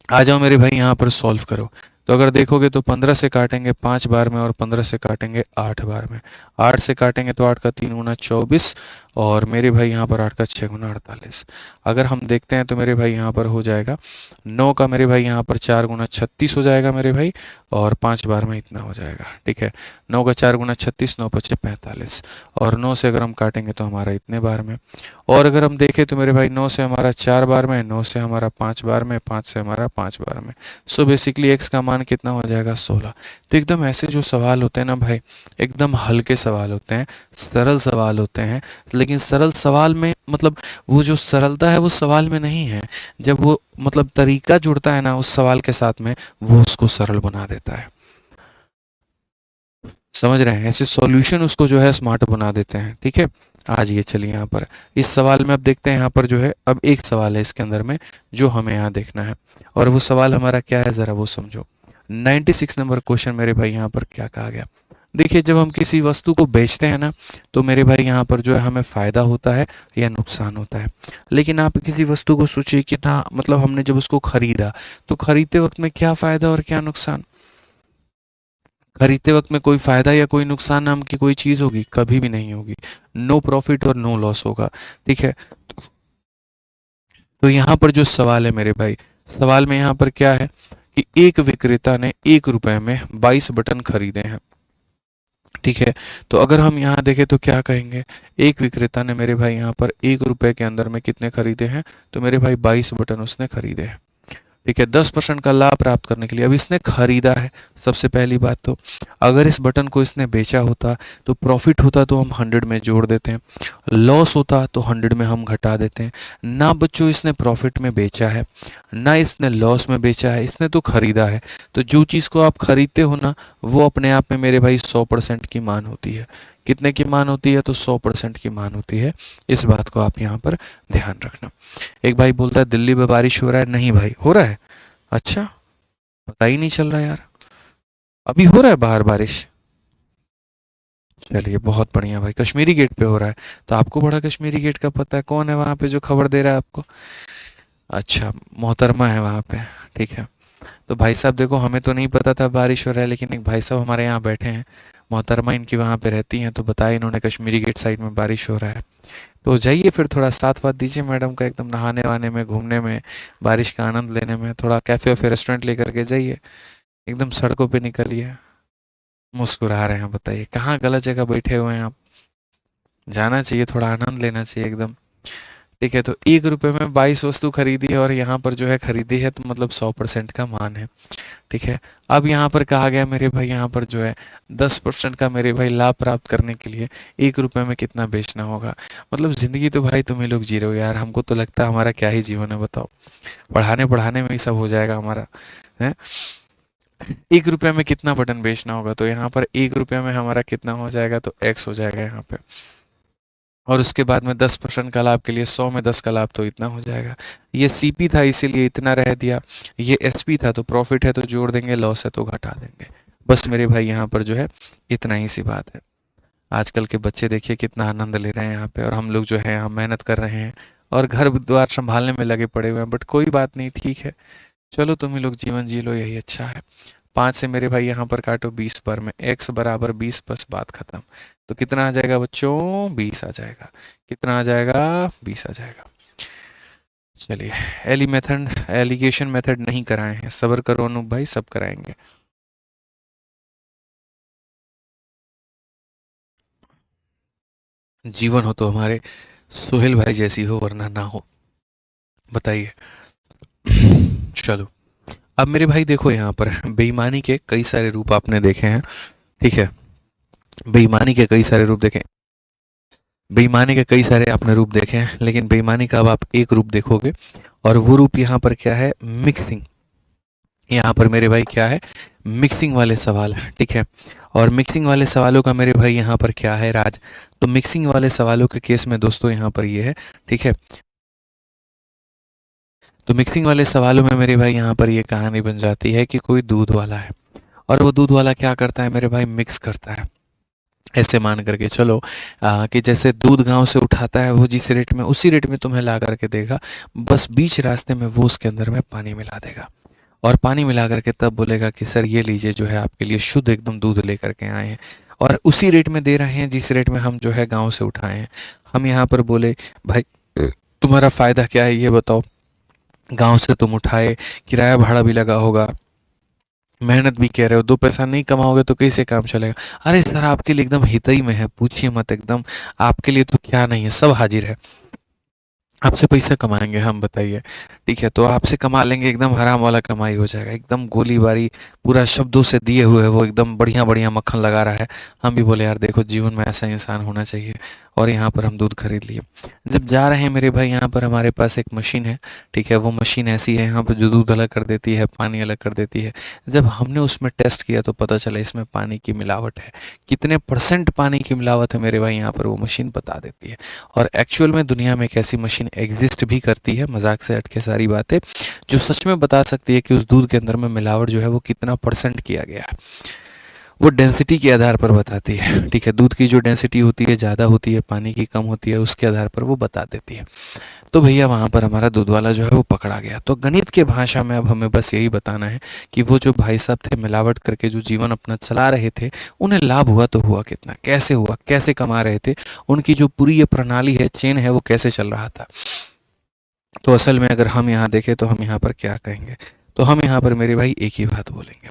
आ जाओ मेरे भाई यहाँ पर सॉल्व करो। तो अगर देखोगे तो 15 से काटेंगे 5 बार में, और 15 से काटेंगे 8 बार में। 8 से काटेंगे तो 8 का 3 गुना 24, और मेरे भाई यहाँ पर 8 का 6 गुना 48। अगर हम देखते हैं तो मेरे भाई यहाँ पर हो जाएगा 9 का मेरे भाई यहाँ पर 4 गुना 36 हो जाएगा मेरे भाई, और 5 बार में इतना हो जाएगा। ठीक है, 9 का 4 गुना 36, 9 पचे 45, और 9 से अगर हम काटेंगे तो हमारा इतने बार में। और अगर हम देखें तो मेरे भाई 9 से हमारा 4 बार में, 9 से हमारा 5 बार में, 5 से हमारा 5 बार में। सो बेसिकली एक्स का मान कितना हो जाएगा 16। तो एकदम ऐसे जो सवाल होते हैं ना भाई, एकदम हल्के सवाल होते हैं, सरल सवाल होते हैं, लेकिन सरल सवाल में मतलब वो जो सरलता है वो सवाल में नहीं है, जब वो मतलब तरीका जुड़ता है ना उस सवाल के साथ में, वो उसको सरल बना देता है। समझ रहे हैं, ऐसे सॉल्यूशन उसको जो है स्मार्ट बना देते हैं। ठीक है, आज ये चलिए यहाँ पर इस सवाल में अब देखते हैं। यहाँ पर जो है अब एक सवाल है इसके अंदर में जो हमें यहाँ देखना है, और वो सवाल हमारा क्या है ज़रा वो समझो। 96 नंबर क्वेश्चन मेरे भाई यहाँ पर क्या कहा गया। देखिए, जब हम किसी वस्तु को बेचते हैं ना तो मेरे भाई यहाँ पर जो है हमें फ़ायदा होता है या नुकसान होता है। लेकिन आप किसी वस्तु को सोचिए कि ना, मतलब हमने जब उसको खरीदा तो खरीदते वक्त में क्या फ़ायदा और क्या नुकसान। खरीदते वक्त में कोई फायदा या कोई नुकसान नाम की कोई चीज होगी, कभी भी नहीं होगी। नो प्रॉफिट और नो लॉस होगा। ठीक है, तो यहाँ पर जो सवाल है मेरे भाई, सवाल में यहाँ पर क्या है कि एक विक्रेता ने 1 रुपए में 22 बटन खरीदे हैं। ठीक है, तो अगर हम यहाँ देखें तो क्या कहेंगे, एक विक्रेता ने मेरे भाई यहाँ पर 1 रुपए के अंदर में कितने खरीदे हैं, तो मेरे भाई 22 बटन उसने खरीदे हैं। ठीक है, 10% का लाभ प्राप्त करने के लिए अब इसने खरीदा है। सबसे पहली बात तो अगर इस बटन को इसने बेचा होता तो प्रॉफिट होता तो हम 100 में जोड़ देते हैं, लॉस होता तो 100 में हम घटा देते हैं। ना बच्चों इसने प्रॉफिट में बेचा है, ना इसने लॉस में बेचा है, इसने तो खरीदा है। तो जो चीज़ को आप खरीदते हो ना वो अपने आप में मेरे भाई 100% की मान होती है। कितने की मान होती है, तो 100% की मान होती है। इस बात को आप यहाँ पर ध्यान रखना। एक भाई बोलता है दिल्ली में बारिश हो रहा है। नहीं भाई, हो रहा है? अच्छा, पता ही नहीं चल रहा यार, अभी हो रहा है बाहर बारिश। चलिए बहुत बढ़िया भाई, कश्मीरी गेट पे हो रहा है। तो आपको बड़ा कश्मीरी गेट का पता है, कौन है वहाँ पे जो खबर दे रहा है आपको? अच्छा, मोहतरमा है वहाँ पे। ठीक है, तो भाई साहब देखो, हमें तो नहीं पता था बारिश हो रहा है, लेकिन एक भाई साहब हमारे यहाँ बैठे हैं, मोहतरमा इनकी वहाँ पे रहती हैं, तो बताया इन्होंने कश्मीरी गेट साइड में बारिश हो रहा है। तो जाइए फिर थोड़ा साथ वाथ दीजिए मैडम का, एकदम नहाने वहाने में, घूमने में, बारिश का आनंद लेने में, थोड़ा कैफ़े वैफे रेस्टोरेंट लेकर के जाइए, एकदम सड़कों पे निकलिए। मुस्कुरा रहे हैं, बताइए कहाँ गलत जगह बैठे हुए हैं आप। जाना चाहिए, थोड़ा आनंद लेना चाहिए एकदम। ठीक है, तो 1 रुपए में 22 वस्तु खरीदी है, और यहाँ पर जो है खरीदी है तो मतलब 100% का मान है। ठीक है, अब यहाँ पर कहा गया मेरे भाई, यहाँ पर जो है 10% का मेरे भाई लाभ प्राप्त करने के लिए 1 रुपए में कितना बेचना होगा। मतलब ज़िंदगी तो भाई तुम ही लोग जी रहे हो यार, हमको तो लगता है हमारा क्या ही जीवन है बताओ, पढ़ाने पढ़ाने में ही सब हो जाएगा हमारा है। 1 रुपए में कितना बटन बेचना होगा, तो यहाँ पर 1 रुपए में हमारा कितना हो जाएगा, तो एक्स हो जाएगा यहाँ पे। और उसके बाद में 10% का लाभ के लिए 100 में 10 का लाभ तो इतना हो जाएगा। ये सीपी था इसीलिए इतना रह दिया, ये एसपी था तो प्रॉफिट है तो जोड़ देंगे, लॉस है तो घटा देंगे। बस मेरे भाई यहाँ पर जो है इतना ही सी बात है। आजकल के बच्चे देखिए कितना आनंद ले रहे हैं यहाँ पे, और हम लोग जो है यहाँ मेहनत कर रहे हैं और घर द्वार संभालने में लगे पड़े हुए हैं, बट कोई बात नहीं, ठीक है, चलो तुम ही लोग जीवन जी लो, यही अच्छा है। 5 से मेरे भाई यहाँ पर काटो 20 बार में, x बराबर 20, बस बात खत्म। तो कितना आ जाएगा बच्चों, 20 आ जाएगा। कितना आ जाएगा, 20 आ जाएगा। चलिए, एलिगेशन मेथड नहीं कराए हैं, सब्र करो अनूप भाई, सब कराएंगे। जीवन हो तो हमारे सोहेल भाई जैसी हो, वरना ना हो। बताइए। चलो, अब मेरे भाई देखो, यहाँ पर बेईमानी के कई सारे रूप आपने देखे हैं। ठीक है, बेईमानी के कई सारे रूप देखें, बेईमानी के कई सारे आपने रूप देखे हैं, लेकिन बेईमानी का अब आप एक रूप देखोगे, और वो रूप यहाँ पर क्या है, मिक्सिंग। यहाँ पर मेरे भाई क्या है, मिक्सिंग वाले सवाल है। ठीक है, और मिक्सिंग वाले सवालों का मेरे भाई यहाँ पर क्या है राज। तो मिक्सिंग वाले सवालों के केस में दोस्तों यहाँ पर ये है। ठीक है, तो मिक्सिंग वाले सवालों में मेरे भाई यहाँ पर ये कहानी बन जाती है कि कोई दूध वाला है, और वो दूध वाला क्या करता है मेरे भाई, मिक्स करता है। ऐसे मान करके चलो कि जैसे दूध गांव से उठाता है, वो जिस रेट में उसी रेट में तुम्हें ला करके देगा, बस बीच रास्ते में वो उसके अंदर में पानी मिला देगा, और पानी मिला करके तब बोलेगा कि सर ये लीजिए, जो है आपके लिए शुद्ध एकदम दूध लेकर के आए हैं, और उसी रेट में दे रहे हैं जिस रेट में हम जो है गांव से उठाए हैं। हम यहाँ पर बोले भाई तुम्हारा फ़ायदा क्या है ये बताओ, गांव से तुम उठाए, किराया भाड़ा भी लगा होगा, मेहनत भी कह रहे हो, दो पैसा नहीं कमाओगे तो कैसे काम चलेगा। अरे सर आपके लिए एकदम हित ही में है, पूछिए मत, एकदम आपके लिए तो क्या नहीं है, सब हाजिर है। आपसे पैसा कमाएंगे हम, बताइए। ठीक है, तो आपसे कमा लेंगे, एकदम हराम वाला कमाई हो जाएगा, एकदम गोलीबारी, पूरा शब्दों से दिए हुए वो एकदम बढ़िया बढ़िया मक्खन लगा रहा है। हम भी बोले यार देखो जीवन में ऐसा इंसान होना चाहिए, और यहाँ पर हम दूध खरीद लिए। जब जा रहे हैं मेरे भाई, यहाँ पर हमारे पास एक मशीन है, ठीक है, वो मशीन ऐसी है यहाँ पर जो दूध अलग कर देती है, पानी अलग कर देती है। जब हमने उसमें टेस्ट किया तो पता चला इसमें पानी की मिलावट है। कितने परसेंट पानी की मिलावट है मेरे भाई, यहाँ पर वो मशीन बता देती है। और एक्चुअल में दुनिया में एक ऐसी मशीन एग्जिस्ट भी करती है, मजाक से हट के सारी बातें, जो सच में बता सकती है कि उस दूध के अंदर में मिलावट जो है वो कितना परसेंट किया गया है। वो डेंसिटी के आधार पर बताती है, ठीक है, दूध की जो डेंसिटी होती है ज़्यादा होती है, पानी की कम होती है, उसके आधार पर वो बता देती है। तो भैया वहाँ पर हमारा दूध वाला जो है वो पकड़ा गया। तो गणित के भाषा में अब हमें बस यही बताना है कि वो जो भाई साहब थे मिलावट करके जो जीवन अपना चला रहे थे, उन्हें लाभ हुआ तो हुआ कितना, कैसे हुआ, कैसे कमा रहे थे, उनकी जो पूरी ये प्रणाली है, चेन है, वो कैसे चल रहा था। तो असल में अगर हम यहाँ देखें तो हम यहाँ पर क्या कहेंगे, तो हम यहाँ पर मेरे भाई एक ही बात बोलेंगे।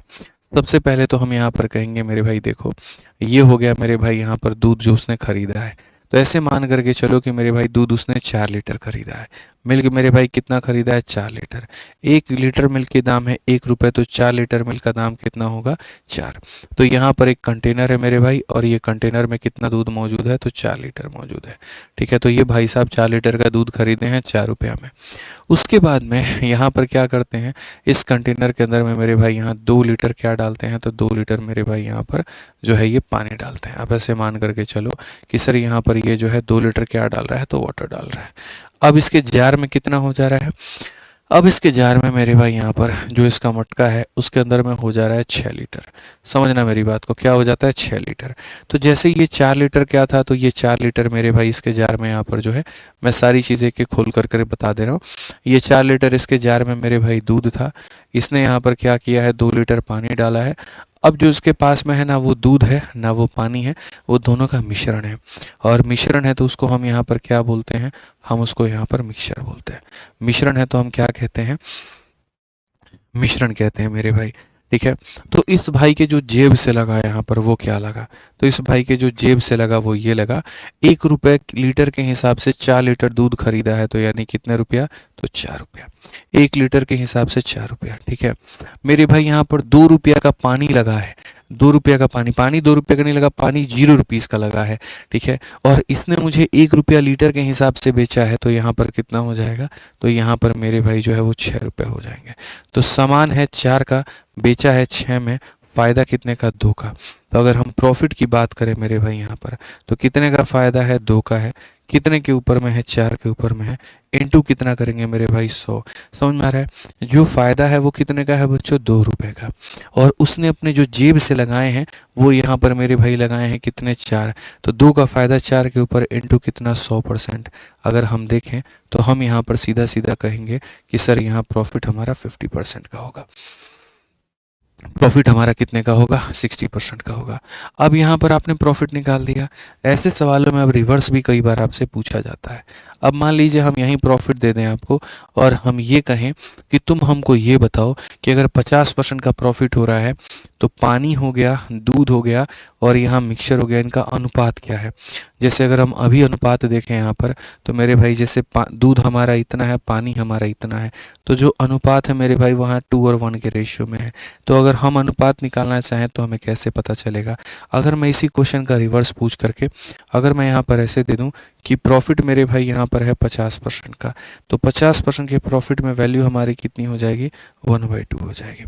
सबसे पहले तो हम यहाँ पर कहेंगे मेरे भाई देखो, ये हो गया मेरे भाई यहाँ पर दूध जो उसने खरीदा है। तो ऐसे मान करके चलो कि मेरे भाई दूध उसने 4 लीटर खरीदा है। मिल्क मेरे भाई कितना खरीदा है, 4 लीटर। 1 लीटर मिल्क के दाम है 1 रुपये, तो 4 लीटर मिल्क का दाम कितना होगा, 4। तो यहाँ पर एक कंटेनर है मेरे भाई, और ये कंटेनर में कितना दूध मौजूद है, तो 4 लीटर मौजूद है। ठीक है, तो ये भाई साहब 4 लीटर का दूध खरीदे हैं 4 रुपया में। उसके बाद में यहाँ पर क्या करते हैं, इस कंटेनर के अंदर में मेरे भाई यहाँ 2 लीटर क्या डालते हैं, तो 2 लीटर मेरे भाई यहाँ पर जो है ये पानी डालते हैं। अब ऐसे मान करके चलो कि सर यहाँ पर ये जो है 2 लीटर क्या डाल रहा है, तो वाटर डाल रहा है। अब इसके जार में कितना हो जा रहा है, अब इसके जार में मेरे भाई यहाँ पर जो इसका मटका है उसके अंदर में हो जा रहा है 6 लीटर। समझना मेरी बात को, क्या हो जाता है, 6 लीटर। तो जैसे ये 4 लीटर क्या था, तो ये 4 लीटर मेरे भाई इसके जार में यहाँ पर जो है, मैं सारी चीज़ें के खोल कर बता दे रहा हूँ। ये 4 लीटर इसके जार में मेरे भाई दूध था, इसने यहाँ पर क्या किया है, 2 लीटर पानी डाला है। अब जो इसके पास में है ना वो दूध है ना वो पानी है, वो दोनों का मिश्रण है। और मिश्रण है तो उसको हम यहाँ पर क्या बोलते हैं, हम उसको यहाँ पर मिक्सचर बोलते हैं। मिश्रण है तो हम क्या कहते हैं, मिश्रण कहते हैं मेरे भाई। ठीक है, तो इस भाई के जो जेब से लगा यहाँ पर वो क्या लगा, तो इस भाई के जो जेब से लगा वो ये लगा, 1 रुपये लीटर के हिसाब से 4 लीटर दूध खरीदा है, तो यानी कितने रुपया, तो 4 रुपया। 1 लीटर के हिसाब से 4 रुपया। ठीक है मेरे भाई, यहाँ पर 2 रुपया का पानी लगा है, 2 रुपया का पानी, पानी 2 रुपये का नहीं लगा, पानी 0 रुपीज़ का लगा है। ठीक है, और इसने मुझे 1 रुपया लीटर के हिसाब से बेचा है, तो यहाँ पर कितना हो जाएगा, तो यहाँ पर मेरे भाई जो है वो 6 रुपये हो जाएंगे। तो सामान है 4 का, बेचा है 6 में, फ़ायदा कितने का, 2 का। तो अगर हम प्रॉफिट की बात करें मेरे भाई यहाँ पर, तो कितने का फ़ायदा है, 2 का है। कितने के ऊपर में है, 4 के ऊपर में है, इनटू कितना करेंगे मेरे भाई, 100। समझ में आ रहा है, जो फ़ायदा है वो कितने का है बच्चों, 2 रुपये का। और उसने अपने जो जेब से लगाए हैं वो यहाँ पर मेरे भाई लगाए हैं कितने, 4। तो 2 का फ़ायदा 4 के ऊपर इनटू कितना, 100%। अगर हम देखें तो हम यहाँ पर सीधा सीधा कहेंगे कि सर यहाँ प्रॉफिट हमारा 50% का होगा, प्रॉफिट हमारा कितने का होगा, 60% का होगा। अब यहाँ पर आपने प्रॉफिट निकाल दिया। ऐसे सवालों में अब रिवर्स भी कई बार आपसे पूछा जाता है। अब मान लीजिए हम यहीं प्रॉफिट दे दें आपको, और हम ये कहें कि तुम हमको ये बताओ कि अगर 50% का प्रॉफिट हो रहा है तो पानी हो गया, दूध हो गया, और यहाँ मिक्सचर हो गया, इनका अनुपात क्या है। जैसे अगर हम अभी अनुपात देखें यहाँ पर, तो मेरे भाई जैसे दूध हमारा इतना है, पानी हमारा इतना है, तो जो अनुपात है मेरे भाई वहाँ 2 और 1 के रेशियो में है। तो अगर हम अनुपात निकालना चाहें तो हमें कैसे पता चलेगा। अगर मैं इसी क्वेश्चन का रिवर्स पूछ करके अगर मैं यहाँ पर ऐसे दे दूँ कि प्रॉफिट मेरे भाई यहाँ पर है 50% का, तो 50% के प्रॉफिट में वैल्यू हमारी कितनी हो जाएगी, 1/2 हो जाएगी।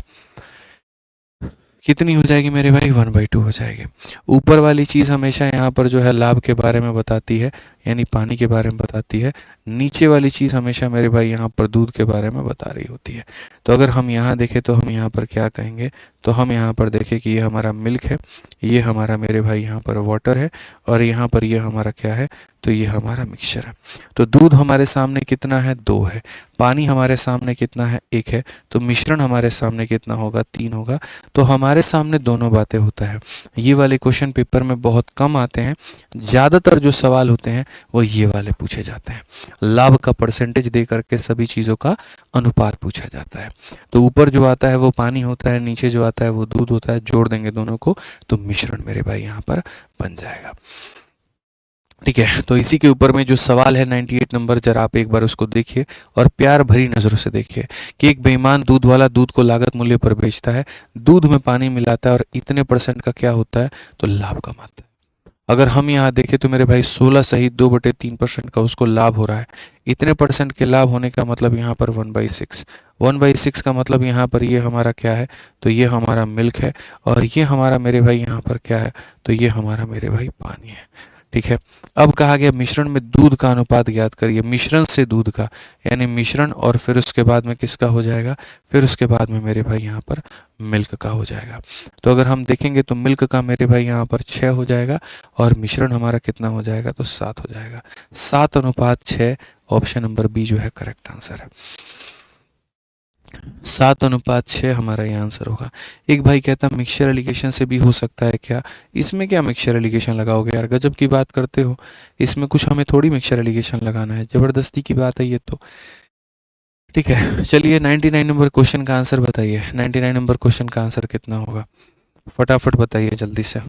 कितनी हो जाएगी मेरे भाई, 1/2 हो जाएगी। ऊपर वाली चीज़ हमेशा यहाँ पर जो है लाभ के बारे में बताती है, यानी पानी के बारे में बताती है। नीचे वाली चीज़ हमेशा मेरे भाई यहाँ पर दूध के बारे में बता रही होती है। तो अगर हम यहाँ देखें तो हम यहाँ पर क्या कहेंगे, तो हम यहाँ पर देखें कि ये हमारा मिल्क है, ये हमारा मेरे भाई यहाँ पर वाटर है, और यहाँ पर ये हमारा क्या है, तो ये हमारा मिक्सचर है। तो दूध हमारे सामने कितना है, 2 है। पानी हमारे सामने कितना है, 1 है। तो मिश्रण हमारे सामने कितना होगा, 3 होगा। तो हमारे सामने दोनों बातें होता है। ये वाले क्वेश्चन पेपर में बहुत कम आते हैं। ज़्यादातर जो सवाल होते हैं वो ये वाले पूछे जाते हैं। लाभ का परसेंटेज दे करके सभी चीज़ों का अनुपात पूछा जाता है। तो ऊपर जो आता है वो पानी होता है, नीचे जो आता है वो दूध होता है। जोड़ देंगे दोनों को तो मिश्रण मेरे भाई यहाँ पर बन जाएगा। ठीक है, तो इसी के ऊपर में जो सवाल है 98 नंबर, जरा आप एक बार उसको देखिए और प्यार भरी नज़रों से देखिए कि एक बेईमान दूध वाला दूध को लागत मूल्य पर बेचता है, दूध में पानी मिलाता है और इतने परसेंट का क्या होता है, तो लाभ कमाता है। अगर हम यहाँ देखें तो मेरे भाई 16 सहित 2/3% का उसको लाभ हो रहा है। इतने परसेंट के लाभ होने का मतलब यहाँ पर 1/6, 1/6 का मतलब यहाँ पर ये हमारा क्या है, तो ये हमारा मिल्क है। और ये हमारा मेरे भाई यहाँ पर क्या है, तो ये हमारा मेरे भाई पानी है। ठीक है, अब कहा गया मिश्रण में दूध का अनुपात ज्ञात करिए। मिश्रण से दूध का, यानी मिश्रण और फिर उसके बाद में किसका हो जाएगा, फिर उसके बाद में मेरे भाई यहाँ पर मिल्क का हो जाएगा। तो अगर हम देखेंगे तो मिल्क का मेरे भाई यहाँ पर 6 हो जाएगा और मिश्रण हमारा कितना हो जाएगा, तो 7 हो जाएगा। 7:6, ऑप्शन नंबर बी जो है करेक्ट आंसर है। 7:6 हमारा ये आंसर होगा। एक भाई कहता मिक्सचर एलिगेशन से भी हो सकता है क्या? इसमें क्या मिक्सचर एलिगेशन लगाओगे यार, गजब की बात करते हो। इसमें कुछ हमें थोड़ी मिक्सचर एलिगेशन लगाना है, ज़बरदस्ती की बात है ये तो। ठीक है, चलिए 99 नंबर क्वेश्चन का आंसर बताइए। 99 नंबर क्वेश्चन का आंसर कितना होगा, फटाफट बताइए जल्दी से।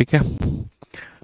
ठीक है,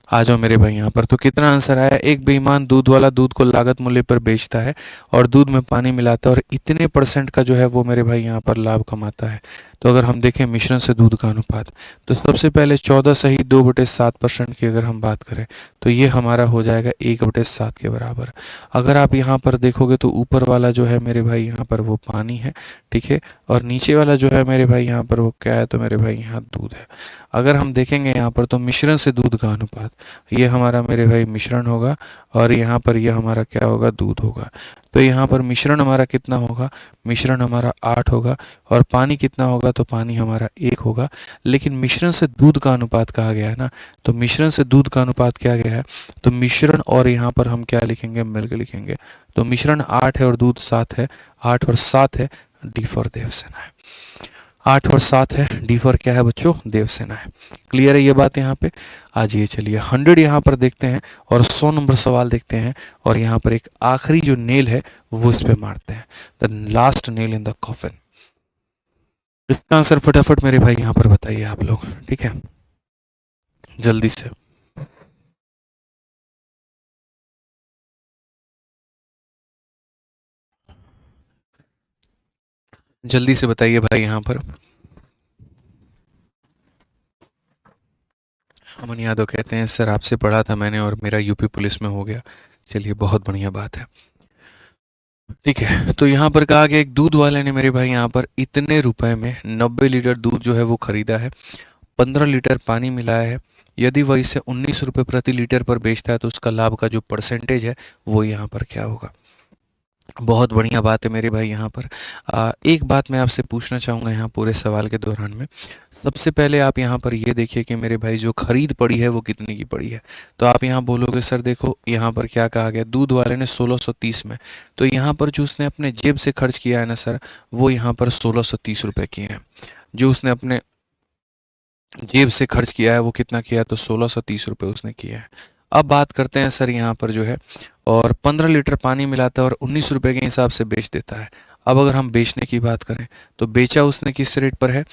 आ जाओ मेरे भाई यहाँ पर। तो कितना आंसर आया, एक बेईमान दूध वाला दूध को लागत मूल्य पर बेचता है और दूध में पानी मिलाता है और इतने परसेंट का जो है वो मेरे भाई यहाँ पर लाभ कमाता है। तो अगर हम देखें मिश्रण से दूध का अनुपात, तो सबसे पहले 14 सही 2/7% की अगर हम बात करें तो ये हमारा हो जाएगा 1/7 के बराबर। अगर आप यहाँ पर देखोगे तो ऊपर वाला जो है मेरे भाई यहाँ पर वो पानी है, ठीक है, और नीचे वाला जो है मेरे भाई यहाँ पर वो क्या है, तो मेरे भाई यहाँ दूध है। अगर हम देखेंगे यहाँ पर तो मिश्रण से दूध का अनुपात, ये हमारा मेरे भाई मिश्रण होगा और यहाँ पर ये हमारा क्या होगा, दूध होगा। तो यहाँ पर मिश्रण हमारा कितना होगा, मिश्रण हमारा 8 होगा और पानी कितना होगा, तो पानी हमारा 1 होगा। लेकिन मिश्रण से दूध का अनुपात कहा गया है ना, तो मिश्रण से दूध का अनुपात क्या गया है, तो मिश्रण और यहाँ पर हम क्या लिखेंगे, मिल्क लिखेंगे। तो मिश्रण 8 है और दूध 7 है, 8 और 7 है, डी फॉर देवसेना है। 8 और 7 है, डी फॉर क्या है बच्चों, देवसेना है। क्लियर है ये बात यहाँ पे। आज ये चलिए 100 यहाँ पर देखते हैं और 100 नंबर सवाल देखते हैं और यहाँ पर एक आखिरी जो नेल है वो इस पे मारते हैं, the last nail in the coffin. इसका आंसर फटाफट मेरे भाई यहाँ पर बताइए आप लोग, ठीक है, जल्दी से। जल्दी से बताइए भाई यहाँ पर। अमन यादव कहते हैं सर आपसे पढ़ा था मैंने और मेरा यूपी पुलिस में हो गया। चलिए बहुत बढ़िया बात है। ठीक है, तो यहाँ पर कहा गया एक दूध वाले ने मेरे भाई यहाँ पर इतने रुपए में 90 लीटर दूध जो है वो खरीदा है, 15 लीटर पानी मिलाया है। यदि वह इसे 19 रुपये प्रति लीटर पर बेचता है तो उसका लाभ का जो परसेंटेज है वो यहाँ पर क्या होगा। बहुत बढ़िया बात है मेरे भाई यहाँ पर। एक बात मैं आपसे पूछना चाहूँगा यहाँ पूरे सवाल के दौरान में। सबसे पहले आप यहाँ पर ये देखिए कि मेरे भाई जो खरीद पड़ी है वो कितने की पड़ी है। तो आप यहाँ बोलोगे सर देखो यहाँ पर क्या कहा गया, दूध वाले ने 1630 में, तो यहाँ पर जो उसने अपने जेब से खर्च किया है ना सर, वो यहाँ पर 1630 रुपये किए हैं। जो उसने अपने जेब से खर्च किया है वो कितना किया है, तो 1630 रुपये उसने किया है। अब बात करते हैं सर यहाँ पर जो है, और 15 लीटर पानी मिलाता है और 19 रुपये के हिसाब से बेच देता है। अब अगर हम बेचने की बात करें तो बेचा उसने किस रेट पर है,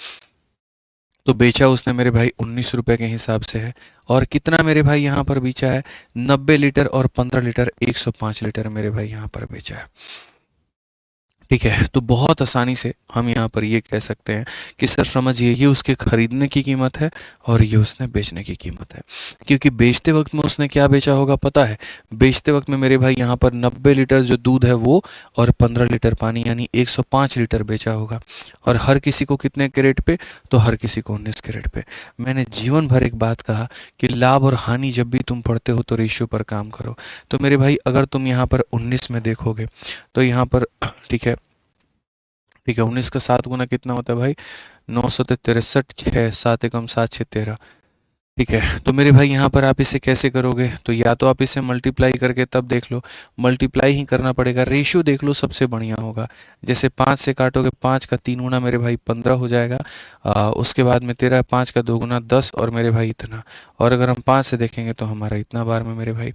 तो बेचा उसने मेरे भाई 19 रुपये के हिसाब से है। और कितना मेरे भाई यहाँ पर बेचा है, 90 लीटर और 15 लीटर 105 लीटर मेरे भाई यहाँ पर बेचा है। ठीक है, तो बहुत आसानी से हम यहाँ पर ये कह सकते हैं कि सर समझिए ये उसके खरीदने की कीमत है और ये उसने बेचने की कीमत है। क्योंकि बेचते वक्त में उसने क्या बेचा होगा पता है? बेचते वक्त में मेरे भाई यहाँ पर 90 लीटर जो दूध है वो और 15 लीटर पानी यानी 105 लीटर बेचा होगा। और हर किसी को कितने कैरेट पे? तो हर किसी को 19 कैरेट पे। मैंने जीवन भर एक बात कहा कि लाभ और हानि जब भी तुम पढ़ते हो तो रेशियो पर काम करो। तो मेरे भाई अगर तुम यहाँ पर 19 में देखोगे तो यहाँ पर ठीक है, ठीक है, 19 का 7 गुना कितना होता है भाई? 963, 6 7 एकम 7 6 13। ठीक है, तो मेरे भाई यहाँ पर आप इसे कैसे करोगे? तो या तो आप इसे मल्टीप्लाई करके तब देख लो, मल्टीप्लाई ही करना पड़ेगा। रेशियो देख लो, सबसे बढ़िया होगा। जैसे 5 से काटोगे, 5 का 3 गुना मेरे भाई 15 हो जाएगा। उसके बाद में तेरा 5 का 2 गुना 10 और मेरे भाई इतना। और अगर हम 5 से देखेंगे तो हमारा इतना बार में मेरे भाई।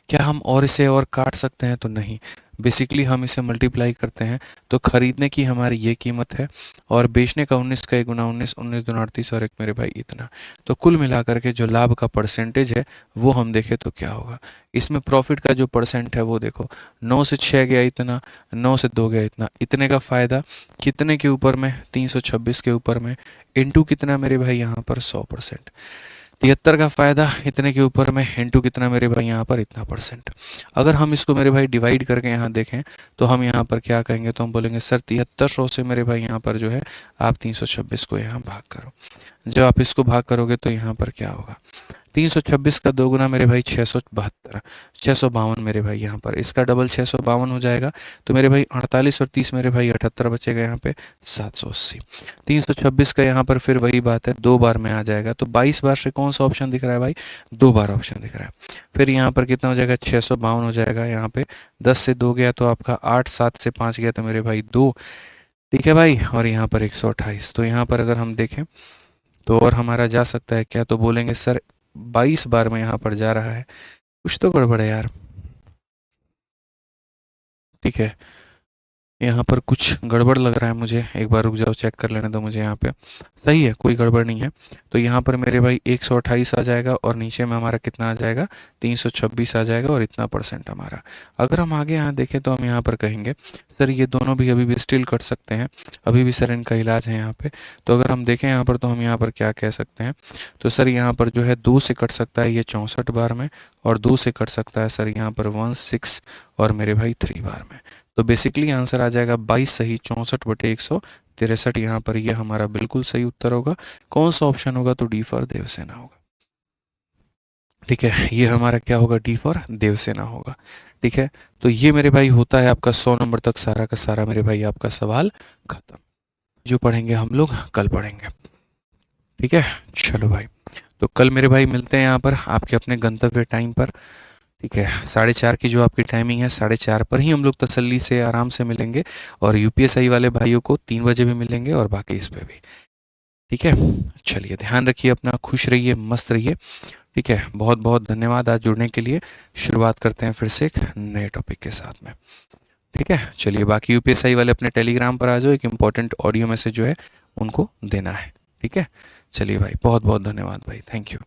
क्या हम और इसे और काट सकते हैं? तो नहीं, बेसिकली हम इसे मल्टीप्लाई करते हैं तो खरीदने की हमारी ये कीमत है और बेचने का 19 का 1 गुना 19, 19 दूना 38 और एक मेरे भाई इतना। तो कुल मिलाकर के जो लाभ का परसेंटेज है वो हम देखें तो क्या होगा? इसमें प्रॉफिट का जो परसेंट है वो देखो, 9 से 6 गया इतना, 9 से 2 गया इतना, इतने का फ़ायदा कितने के ऊपर में? 326 के ऊपर में, इनटू कितना मेरे भाई यहाँ पर? 100%। 73 का फ़ायदा इतने के ऊपर में, इंटू कितना मेरे भाई यहाँ पर? इतना परसेंट। अगर हम इसको मेरे भाई डिवाइड करके यहाँ देखें तो हम यहाँ पर क्या कहेंगे? तो हम बोलेंगे सर 7300 से मेरे भाई यहाँ पर जो है आप 326 को यहाँ भाग करो। जब आप इसको भाग करोगे तो यहाँ पर क्या होगा? 326 का 2 गुना मेरे भाई 672, 652 मेरे भाई यहाँ पर, इसका डबल 652 हो जाएगा। तो मेरे भाई 48 और 30 मेरे भाई 78 बचेगा यहाँ पे 780। 326 का यहाँ पर फिर वही बात है, 2 बार में आ जाएगा। तो 22 बार से कौन सा ऑप्शन दिख रहा है भाई? 2 बार ऑप्शन दिख रहा है। फिर यहाँ पर कितना हो जाएगा? 652 हो जाएगा यहाँ पे। 10 से 2 गया तो आपका 8, 7 से 5 गया तो मेरे भाई 2। ठीक है भाई, और यहाँ पर 128। तो यहाँ पर अगर हम देखें तो और हमारा जा सकता है क्या? तो बोलेंगे सर 22 बार में यहाँ पर जा रहा है, कुछ तो गड़बड़ है यार। ठीक है, यहाँ पर कुछ गड़बड़ लग रहा है मुझे, एक बार रुक जाओ, चेक कर लेने दो मुझे। यहाँ पे सही है, कोई गड़बड़ नहीं है। तो यहाँ पर मेरे भाई 128 आ जाएगा और नीचे में हमारा कितना आ जाएगा? 326 आ जाएगा और इतना परसेंट हमारा। अगर हम आगे यहाँ देखें तो हम यहाँ पर कहेंगे सर ये दोनों भी अभी भी स्टिल कट सकते हैं, अभी भी सर इनका इलाज है यहाँ पे। तो अगर हम देखें यहाँ पर तो हम यहाँ पर क्या कह सकते हैं? तो सर यहाँ पर जो है 2 से कट सकता है ये 64 बार में, और 2 से कट सकता है सर यहाँ पर 16 और मेरे भाई 3 बार में। तो बेसिकली आंसर आ जाएगा 22 सही, 64/163 यहाँ पर। ये हमारा बिल्कुल सही उत्तर होगा। कौन सा ऑप्शन होगा? तो डी फॉर देवसेना होगा। ठीक है, ये हमारा क्या होगा? डी फॉर देवसेना होगा। ठीक है, तो ये मेरे भाई होता है आपका 100 नंबर तक सारा का सारा मेरे भाई आपका सवाल खत्म। जो पढ़ेंगे हम लोग कल पढ़ेंगे। ठीक है, चलो भाई, तो कल मेरे भाई मिलते हैं यहाँ पर आपके अपने गंतव्य टाइम पर। ठीक है, 4:30 की जो आपकी टाइमिंग है, 4:30 पर ही हम लोग तसल्ली से आराम से मिलेंगे। और यूपीएसआई वाले भाइयों को 3 बजे भी मिलेंगे और बाकी इस पे भी। ठीक है, चलिए ध्यान रखिए अपना, खुश रहिए, मस्त रहिए। ठीक है, बहुत बहुत धन्यवाद आज जुड़ने के लिए। शुरुआत करते हैं फिर से एक नए टॉपिक के साथ में। ठीक है, चलिए बाकी यूपीएसआई वाले अपने टेलीग्राम पर आ जाओ, एक इम्पॉर्टेंट ऑडियो मैसेज जो है उनको देना है। ठीक है, चलिए भाई, बहुत बहुत धन्यवाद भाई, थैंक यू।